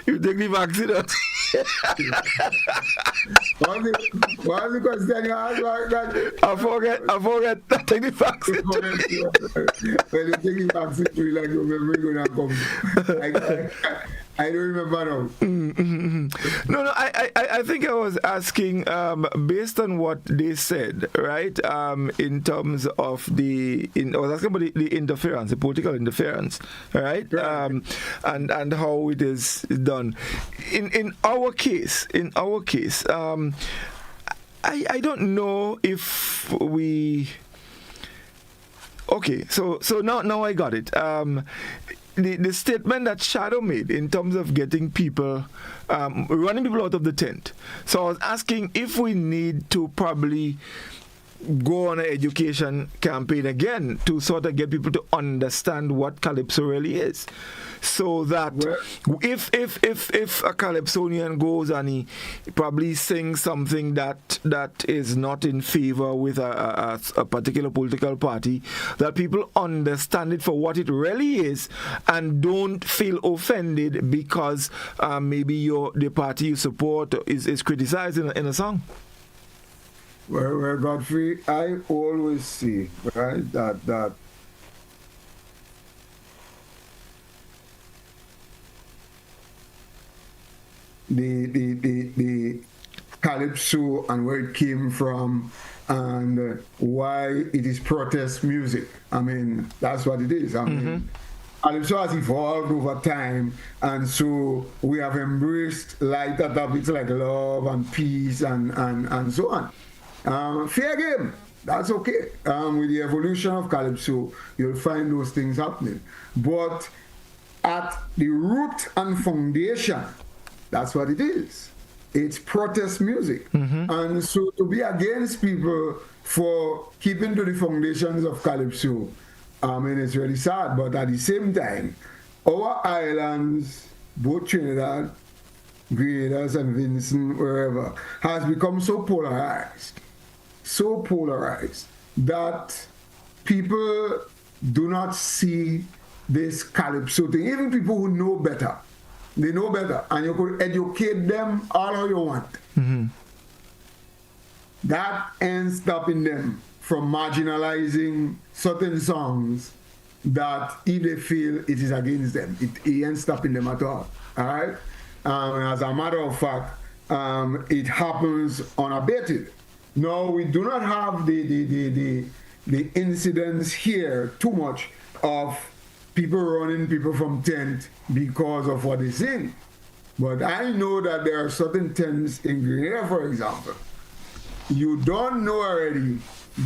You take the vaccine out. What was the question you asked? I forget. Take the vaccine. When you take the vaccine, you like your memory going to come. I don't remember now. No, I think I was asking based on what they said, right? In terms of I was asking about the interference, the political interference, right? And how it is done. In our case, I don't know if we. Okay, so now I got it. The statement that Shadow made in terms of getting people, running people out of the tent. So I was asking if we need to probably go on an education campaign again to sort of get people to understand what Calypso really is. So that if a Calypsonian goes and he probably sings something that is not in favor with a particular political party, that people understand it for what it really is and don't feel offended because maybe the party you support is criticized in a song. Well, Godfrey, I always see, right, that the Calypso and where it came from and why it is protest music. I mean, that's what it is. I mean, Calypso has evolved over time, and so we have embraced lighter topics like love and peace and so on. Fair game. That's okay. With the evolution of Calypso, you'll find those things happening. But at the root and foundation, that's what it is. It's protest music. And so to be against people for keeping to the foundations of Calypso, I mean, it's really sad. But at the same time, our islands, both Trinidad, Grenada, St. Vincent, wherever, has become so polarized that people do not see this Calypso thing. Even people who know better, they know better, and you could educate them all how you want. That ends stopping them from marginalizing certain songs that if they feel it is against them, it ends stopping them at all. All right? As a matter of fact, it happens unabated. No, we do not have the incidents here too much of people running people from tent because of what they sing. But I know that there are certain tents in Grenada, for example. You don't know already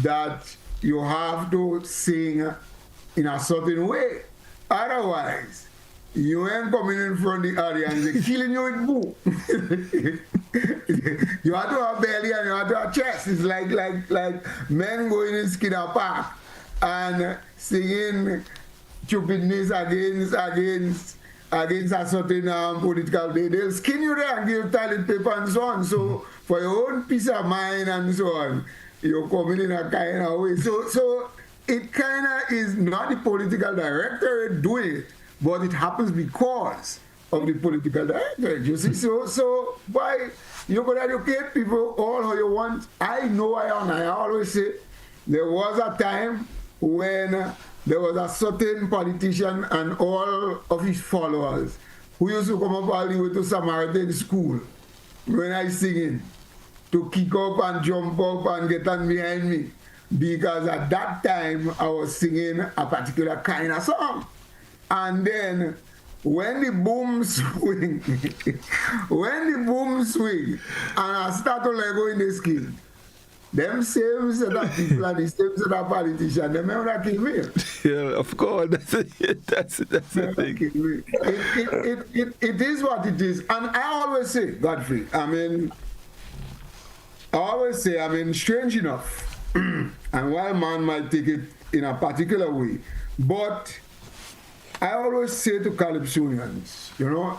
that you have to sing in a certain way. Otherwise, you ain't coming in front of the audience, they're killing you with boo. You have to have belly and you have to have chest. It's like men going in Skinner Park and singing stupidness against a certain political day. They'll skin you there and give toilet paper and so on. So for your own peace of mind and so on, you're coming in a kind of way. So it kind of is not the political director doing it, but it happens because of the political director. You see, so why you could educate people all how you want. I know I always say there was a time when there was a certain politician and all of his followers who used to come up all the way to Samaritan school when I singing to kick up and jump up and get on behind me, because at that time I was singing a particular kind of song. And then when the boom swing, and I start to let go in the skin, them same set of people and the same set of politicians, they never kill me. Yeah, of course. That's the thing. It is what it is. And I always say, Godfrey, strange enough, and while man might take it in a particular way, but I always say to Calypsonians,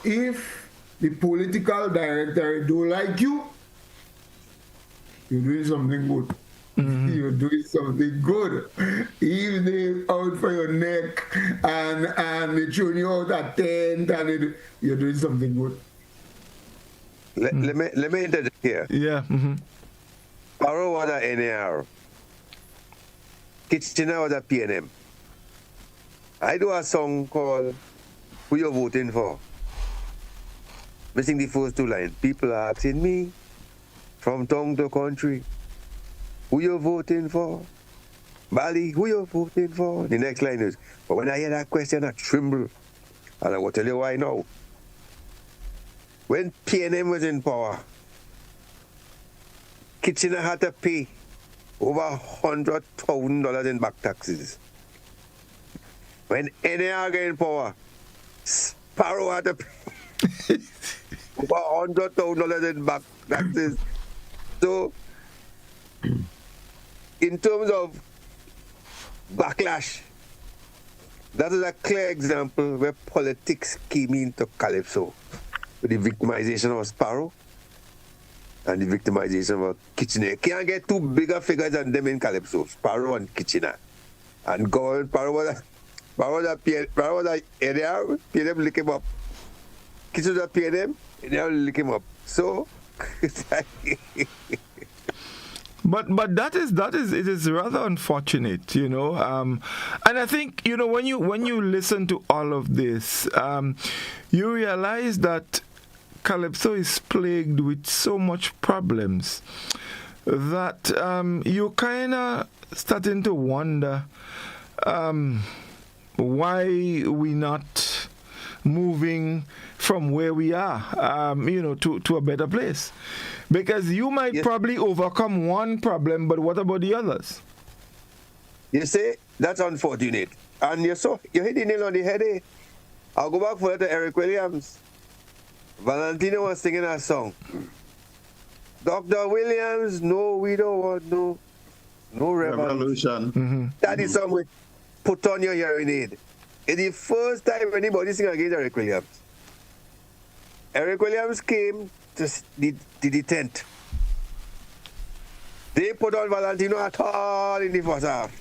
if the political director don't like you, you're doing something good. Mm-hmm. You're doing something good. If they out for your neck and they throw you out a tent and you're doing something good. Let me interject here. Yeah. Mm-hmm. Paro was a NAR. Kitchener was a PNM. I do a song called Who You Voting For? Missing the first two lines. People are asking me from tongue to country, who you voting for? Bali, who you voting for? The next line is, but when I hear that question, I tremble. And I will tell you why now. When PNM was in power, Kitchener had to pay over $100,000 in back taxes. When NAR got in power, Sparrow had to pay over $100,000 in back taxes. So, in terms of backlash, that is a clear example where politics came into Calypso, with the victimization of Sparrow and the victimization of Kitchener. You can't get two bigger figures than them in Calypso, Sparrow and Kitchener. And God, Sparrow was a NAR, PNM lick him up. Kitchener was a PNM, NAR lick him up. So, But it is rather unfortunate, and I think when you listen to all of this, you realize that Calypso is plagued with so much problems that you kind of starting to wonder why we not moving from where we are, to a better place. Because you might probably overcome one problem, but what about the others? You see, that's unfortunate. And you hit the nail on the head. I'll go back further to Eric Williams. Valentino was singing a song. Dr. Williams, no, we don't want no revolution. Mm-hmm. That is song we put on your hearing aid. It's the first time anybody sing against Eric Williams. Eric Williams came to the tent. They put on Valentino at all in the first half.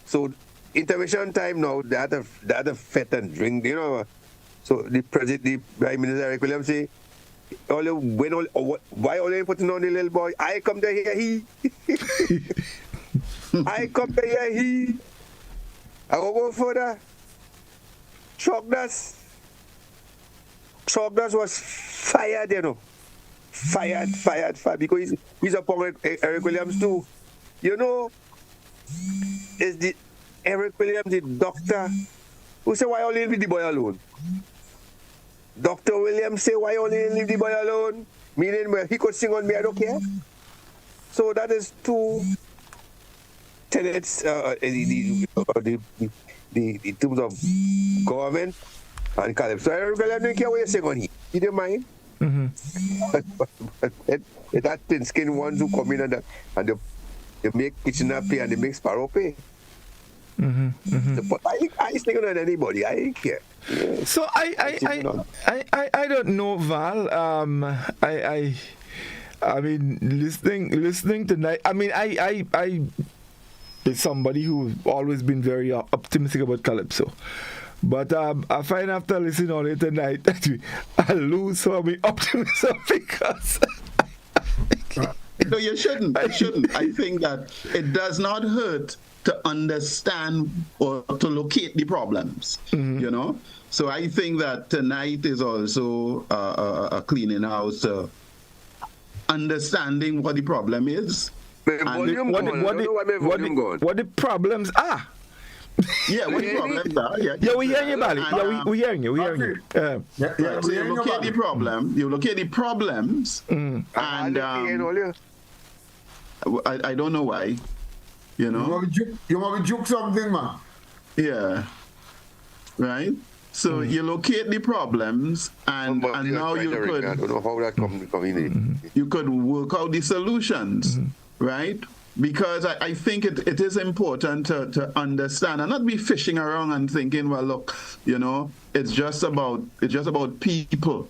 So intermission time now, they had a fet and drink, So the Prime Minister Eric Williams say, why only putting on the little boy? I come to hear he. I come to hear he. I go further. Trogdas was fired, Fired, because he's upon Eric Williams too. Is the Eric Williams the doctor who say why only leave the boy alone? Dr. Williams say why only leave the boy alone? Meaning where he could sing on me, I don't care. So that is two tenets in terms of government and Calypso. So Eric Williams don't care what you sing on him. He don't mind. Mm-hmm. but that thin skin ones who come in and they make Kitchener pay and they make Sparrow pay. Mm-hmm. Mm-hmm. But I ain't sticking on anybody. I ain't care. Yeah. So I don't know, Val. I mean, listening tonight. I mean, I is somebody who's always been very optimistic about Calypso. But I find after listening on it tonight that I lose some of my optimism because No, you shouldn't. You shouldn't. I think that it does not hurt to understand or to locate the problems, you know? So I think that tonight is also a cleaning house, understanding what the problem is. What the problems are. Yeah, what the problems are. Yeah, we hearing you, Bali. Yeah, we hearing you. We hearing you. So you locate the problem. You locate the problems, and I don't know why. You know. You want to juke something, man? Yeah. Right. So you locate the problems, and now you could. I don't know how that comes in. You could work out the solutions, right? Because I think it is important to understand and not be fishing around and thinking, well, look, you know, it's just about people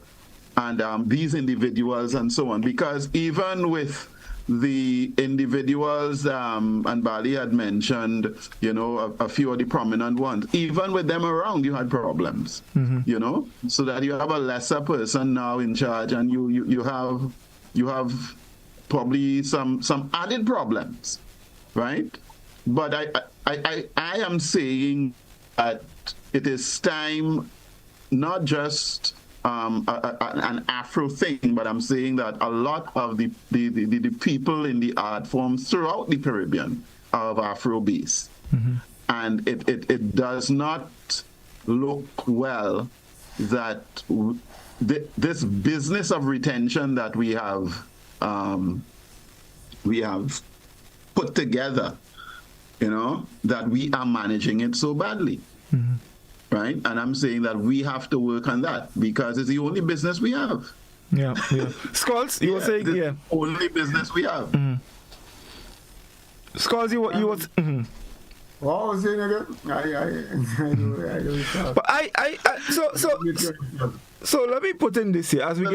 and these individuals and so on. Because even with the individuals, and Bali had mentioned, you know, a few of the prominent ones, even with them around, you had problems, you know, so that you have a lesser person now in charge, and you have probably some added problems, right? But I am saying that it is time, not just an Afro thing, but I'm saying that a lot of the people in the art forms throughout the Caribbean are of Afro base, and it does not look well that this business of retention that we have put together, you know, that we are managing it so badly. Right? And I'm saying that we have to work on that because it's the only business we have. Yeah. Skulls, you were saying, yeah. Only business we have. Skulls, you was. What was saying again? So let me put in this here as we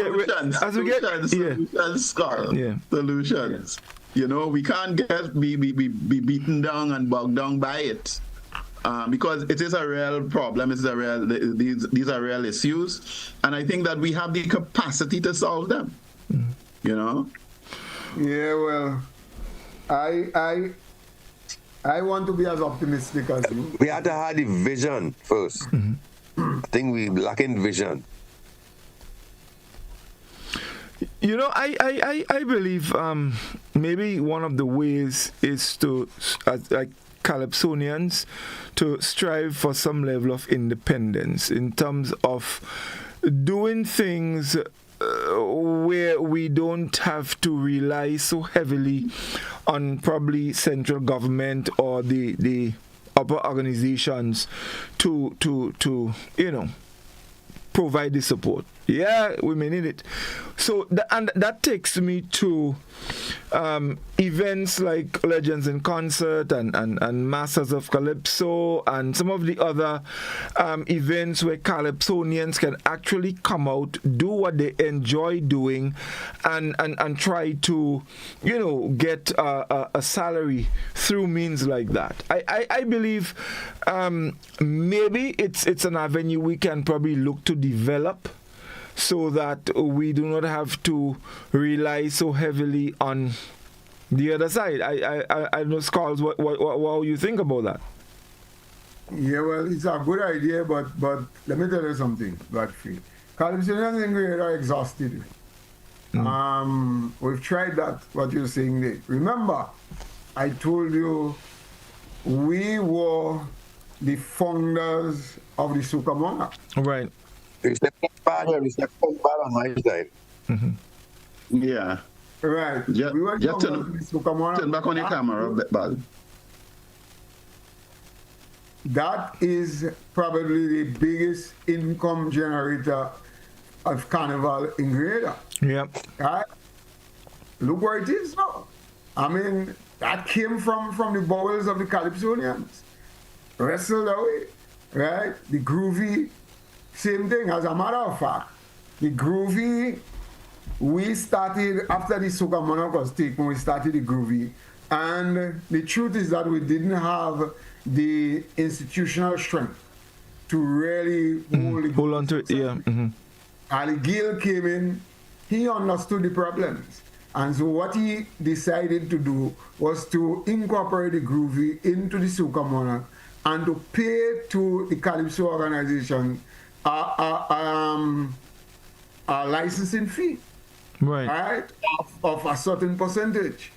solutions. You know, we can't be beaten down and bogged down by it. Because it is a real problem. These are real issues, and I think that we have the capacity to solve them. You know. Yeah, well, I want to be as optimistic as you. We had to have the vision first. I think we lacking vision. You know, I believe maybe one of the ways is to like Calypsonians to strive for some level of independence in terms of doing things where we don't have to rely so heavily on probably central government or the upper organizations to you know, provide the support. Yeah, we may need it. So that takes me to events like Legends in Concert and Masters of Calypso and some of the other events where Calypsonians can actually come out, do what they enjoy doing, and try to, you know, get a salary through means like that. I believe maybe it's an avenue we can probably look to develop, so that we do not have to rely so heavily on the other side. I know, Skulls, what you think about that? Yeah, well, it's a good idea, but let me tell you something, Godfrey. Calypsonians in Grenada are exhausted. We've tried that, what you're saying there. Remember, I told you we were the founders of the Soca Monarch. Right. We step back on my side. Yeah. Right. Just turn back on your camera, Bal. That is probably the biggest income generator of Carnival in Grenada. Yep. Right? Look where it is now. I mean, that came from the bowels of the Calypsonians. Wrestled away, right? The groovy, same thing. As a matter of fact, the groovy, we started after the Soca Monarch was taken, we started the groovy. And the truth is that we didn't have the institutional strength to really hold on to it. Yeah. Ali Gill came in, he understood the problems. And so what he decided to do was to incorporate the groovy into the Soca Monarch and to pay to the Calypso organization a licensing fee, right, of a certain percentage.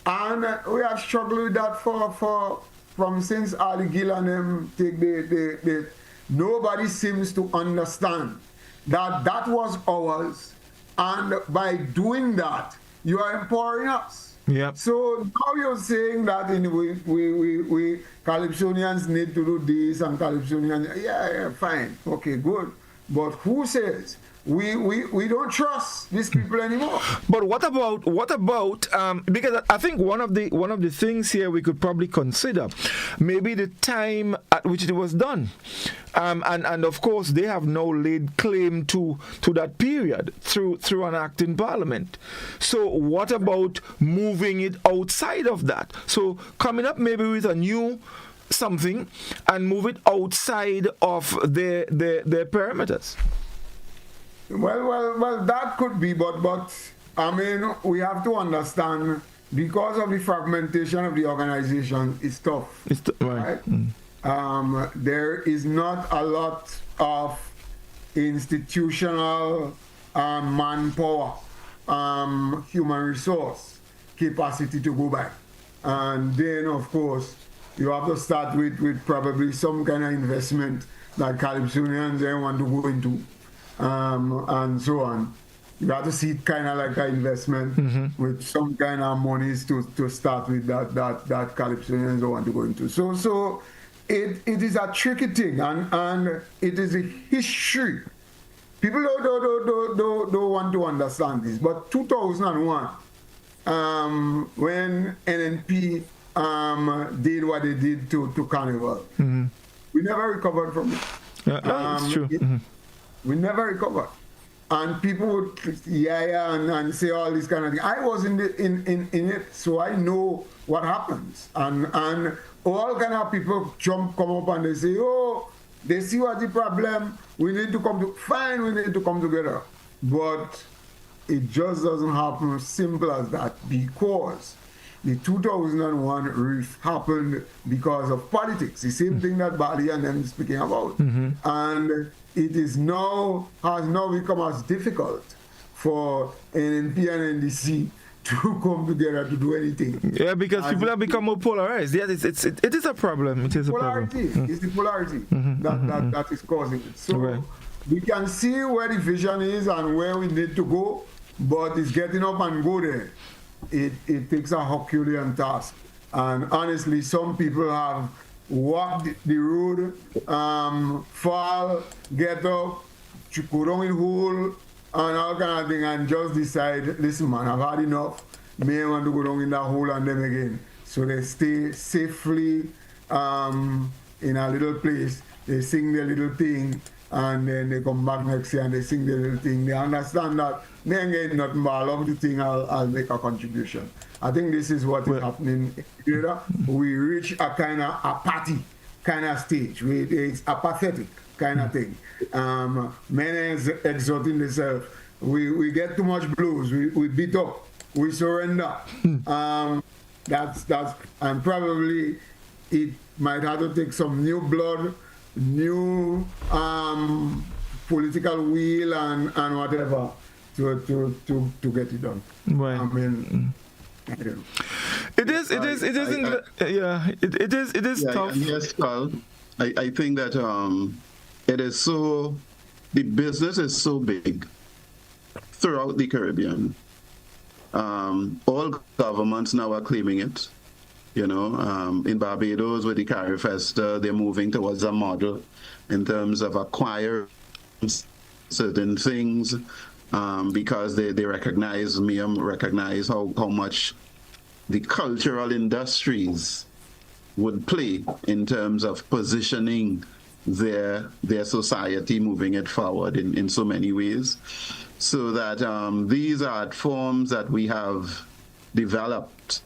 And we have struggled with that from since Ali Gill and them take the nobody seems to understand that was ours, and by doing that you are empowering us. Yep. So now you're saying that we Calypsonians need to do this, and Calypsonians, yeah, fine, okay, good. But who says we don't trust these people anymore? But what about because I think one of the things here we could probably consider maybe the time at which it was done, and of course they have now laid claim to that period through an act in Parliament. So what about moving it outside of that? So coming up maybe with a new something and move it outside of their perimeters. Well, that could be, but I mean, we have to understand, because of the fragmentation of the organization, it's tough. Right? There is not a lot of institutional manpower, human resource capacity to go by. And then, of course, you have to start with probably some kind of investment that Calypsonians they want to go into. And so on. You have to see it kind of like an investment with some kind of monies to start with that Calypsonians don't want to go into. So it is a tricky thing, and it is a history. People don't want to understand this, but 2001, when NNP did what they did to Carnival, we never recovered from it. That's true. We never recovered. And people would and say all this kind of thing. I was in it, so I know what happens. And all kind of people come up and they say, oh, they see what's the problem. We need to come together. But it just doesn't happen simple as that, because the 2001 rift happened because of politics. The same thing that Bali and them speaking about. And it has now become as difficult for NNP and NDC to come together to do anything. Yeah, because people have become more polarized. Yeah, it is a problem. It is polarity. A problem. It's the polarity that is causing it. So we can see where the vision is and where we need to go, but it's getting up and go there. It takes a Herculean task. And honestly, some people have walk the road, fall, get up, go down in hole, and all kind of thing, and just decide, listen man, I've had enough, may want to go down in that hole and them again. So they stay safely in a little place, they sing their little thing, and then they come back next year and they sing their little thing. They understand that they ain't getting nothing, but I love the thing, I'll make a contribution. I think this is what is happening. We reach a kind of apathy kind of stage. It's apathetic kind of thing. Men is exerting themselves. We get too much blues. We beat up. We surrender. That's and probably it might have to take some new blood, new political will and whatever to get it done. Right. I mean. It is tough. Yes, Carl. I think that it is so, the business is so big throughout the Caribbean. All governments now are claiming it. You know, in Barbados with the CariFesta, they're moving towards a model in terms of acquiring certain things. Because they recognize how much the cultural industries would play in terms of positioning their society, moving it forward in so many ways. So that these art forms that we have developed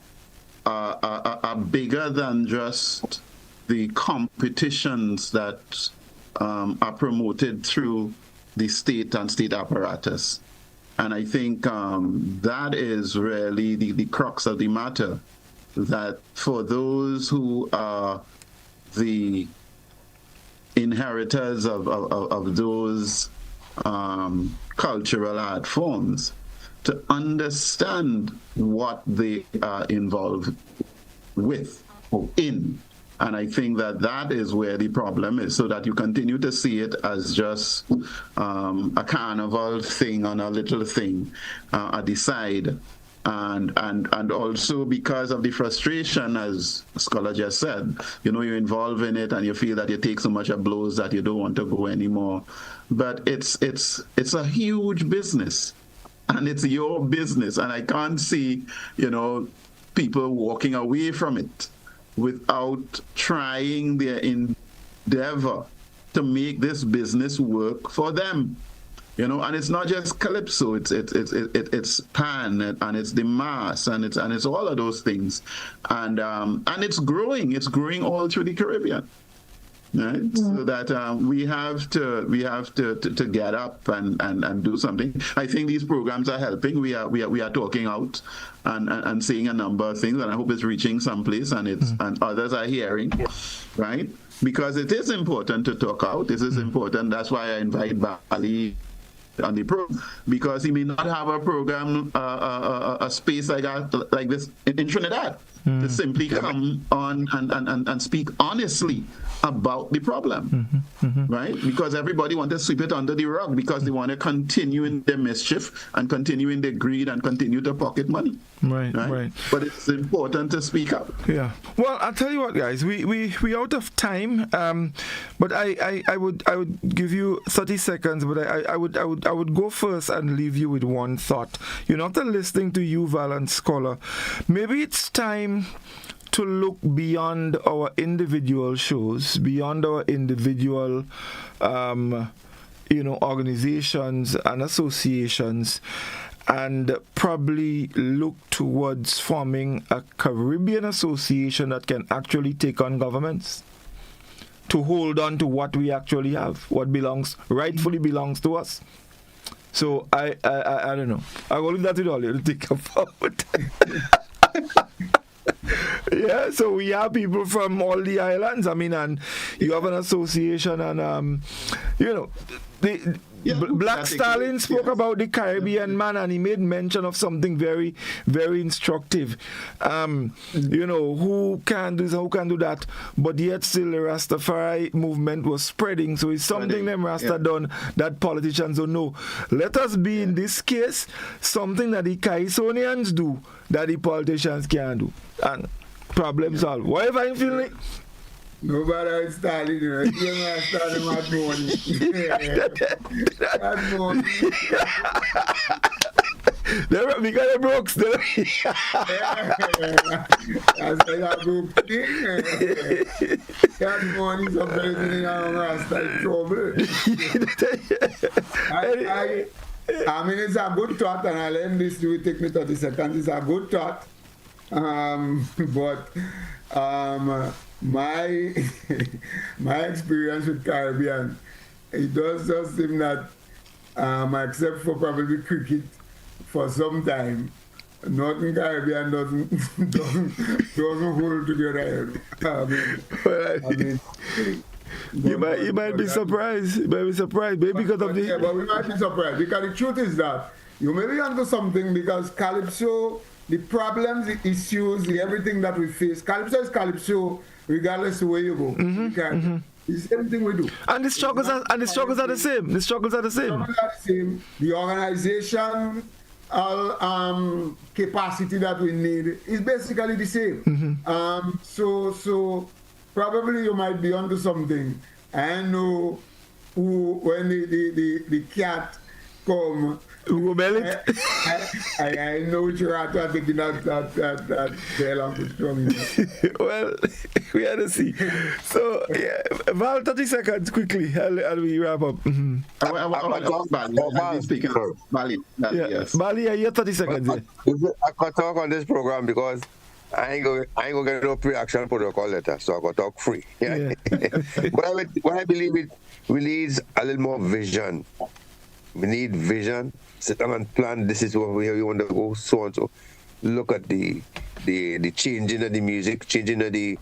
are bigger than just the competitions that are promoted through the state and state apparatus. And I think that is really the crux of the matter, that for those who are the inheritors of those cultural art forms, to understand what they are involved with or in. And I think that is where the problem is, so that you continue to see it as just a carnival thing on a little thing at the side. And also because of the frustration, as Scholar just said, you're involved in it and you feel that you take so much of blows that you don't want to go anymore. But it's a huge business, and it's your business, and I can't see, people walking away from it without trying their endeavor to make this business work for them. And it's not just calypso; it's pan, and it's the mass, and it's all of those things, and it's growing. It's growing all through the Caribbean, right? So that we have to get up and do something. I think these programs are helping. We are talking out and seeing a number of things, and I hope it's reaching someplace, and and others are hearing, right? Because it is important to talk out. This is important. That's why I invite Bali on the program, because he may not have a program, a space like this in Trinidad, to simply come on and speak honestly about the problem, right? Because everybody wants to sweep it under the rug because they want to continue in their mischief and continue in their greed and continue to pocket money. Right. But it's important to speak up. Yeah. Well, I'll tell you what, guys. We out of time. But I would give you 30 seconds. But I would go first and leave you with one thought. After listening to you, Val and Scholar, maybe it's time to look beyond our individual shows, beyond our individual, organizations and associations, and probably look towards forming a Caribbean association that can actually take on governments to hold on to what we actually have, what rightfully belongs to us. So I don't know. I will leave that with all you to think about. Yeah, so we have people from all the islands. And you have an association, and Black Stalin spoke about the Caribbean man, and he made mention of something very, very instructive. Who can do this, who can do that, but yet still the Rastafari movement was spreading. So it's something them Rasta done that politicians don't know. Let us be in this case something that the Kaisonians do that the politicians can't do, and problem solved. Whatever you feel like. Nobody is starting, You are starting my money. That's money. Because of Brooks. That's a good thing. That money is a very thing I'm Rasta trouble. It's a good thought, and I'll end this. You will take me 30 seconds. It's a good thought. But my experience with Caribbean, it does just seem that except for probably cricket for some time, Northern Caribbean doesn't hold together. You might be surprised. You might be surprised, maybe because of the. Yeah, but we might be surprised because the truth is that you may be onto something, because Calypso, the problems, the issues, everything that we face, Calypso is Calypso, regardless of where you go. It's the same thing we do. And the struggles are the same. The struggles are the same. The organization capacity that we need is basically the same. So probably you might be onto something. I know when the cat come. Who will it? I know what you're at. I'm thinking that Well, we had to see. So, Val, 30 seconds quickly, and we wrap up. I want to talk Bali. Speaking of Bali. Yes. Bali, you have 30 seconds. I can talk on this program because I ain't gonna get no pre-action protocol letter, so I can talk free. Yeah. What I believe it needs a little more vision We need vision. Sit down and plan. This is where we want to go. So and so. Look at the changing of the music, changing of the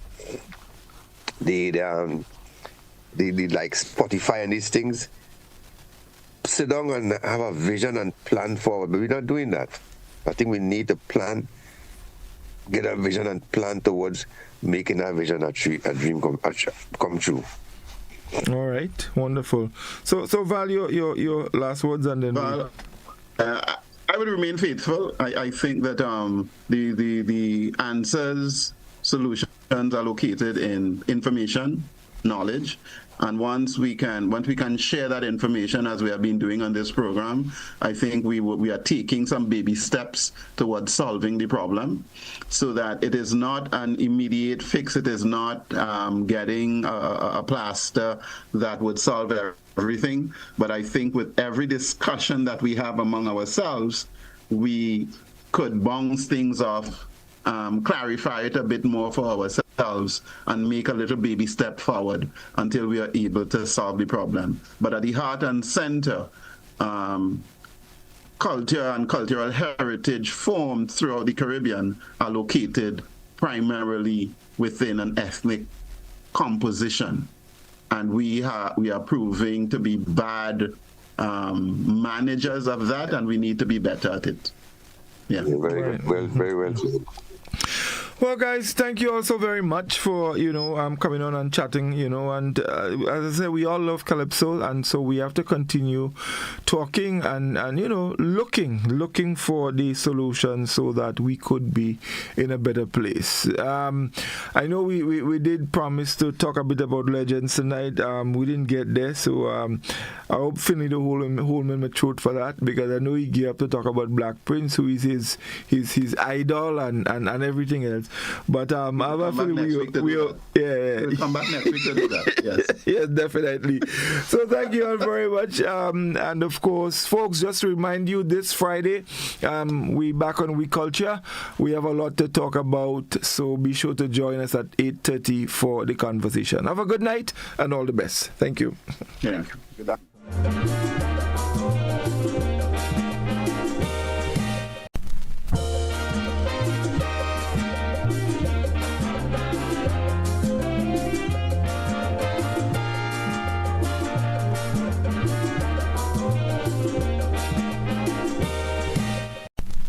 like Spotify and these things. Sit down and have a vision and plan forward. But we're not doing that. I think we need to plan, get a vision and plan towards making that vision a dream come true. All right, wonderful. So Val, your last words, and then I would remain faithful. I think that the answers, solutions are located in information, knowledge, and once we can share that information as we have been doing on this program, I think we are taking some baby steps towards solving the problem, so that it is not an immediate fix. It is not getting a plaster that would solve everything. But I think with every discussion that we have among ourselves, we could bounce things off, clarify it a bit more for ourselves, and make a little baby step forward until we are able to solve the problem. But at the heart and center, culture and cultural heritage formed throughout the Caribbean are located primarily within an ethnic composition. And we are proving to be bad managers of that, and we need to be better at it. Yeah. Very well said. Well, guys, thank you all so very much for, coming on and chatting, and as I said, we all love Calypso, and so we have to continue talking and looking for the solution so that we could be in a better place. I know we did promise to talk a bit about legends tonight. We didn't get there, so I hope Finley to hold me in my throat for that, because I know he geared up to talk about Black Prince, who is his idol and everything else. But we'll come back next week to do that. Yes. Yes, definitely. So thank you all very much. And of course, folks, just to remind you, this Friday, we back on We Culture. We have a lot to talk about, so be sure to join us at 8:30 for the conversation. Have a good night and all the best. Thank you. Yeah. Good night.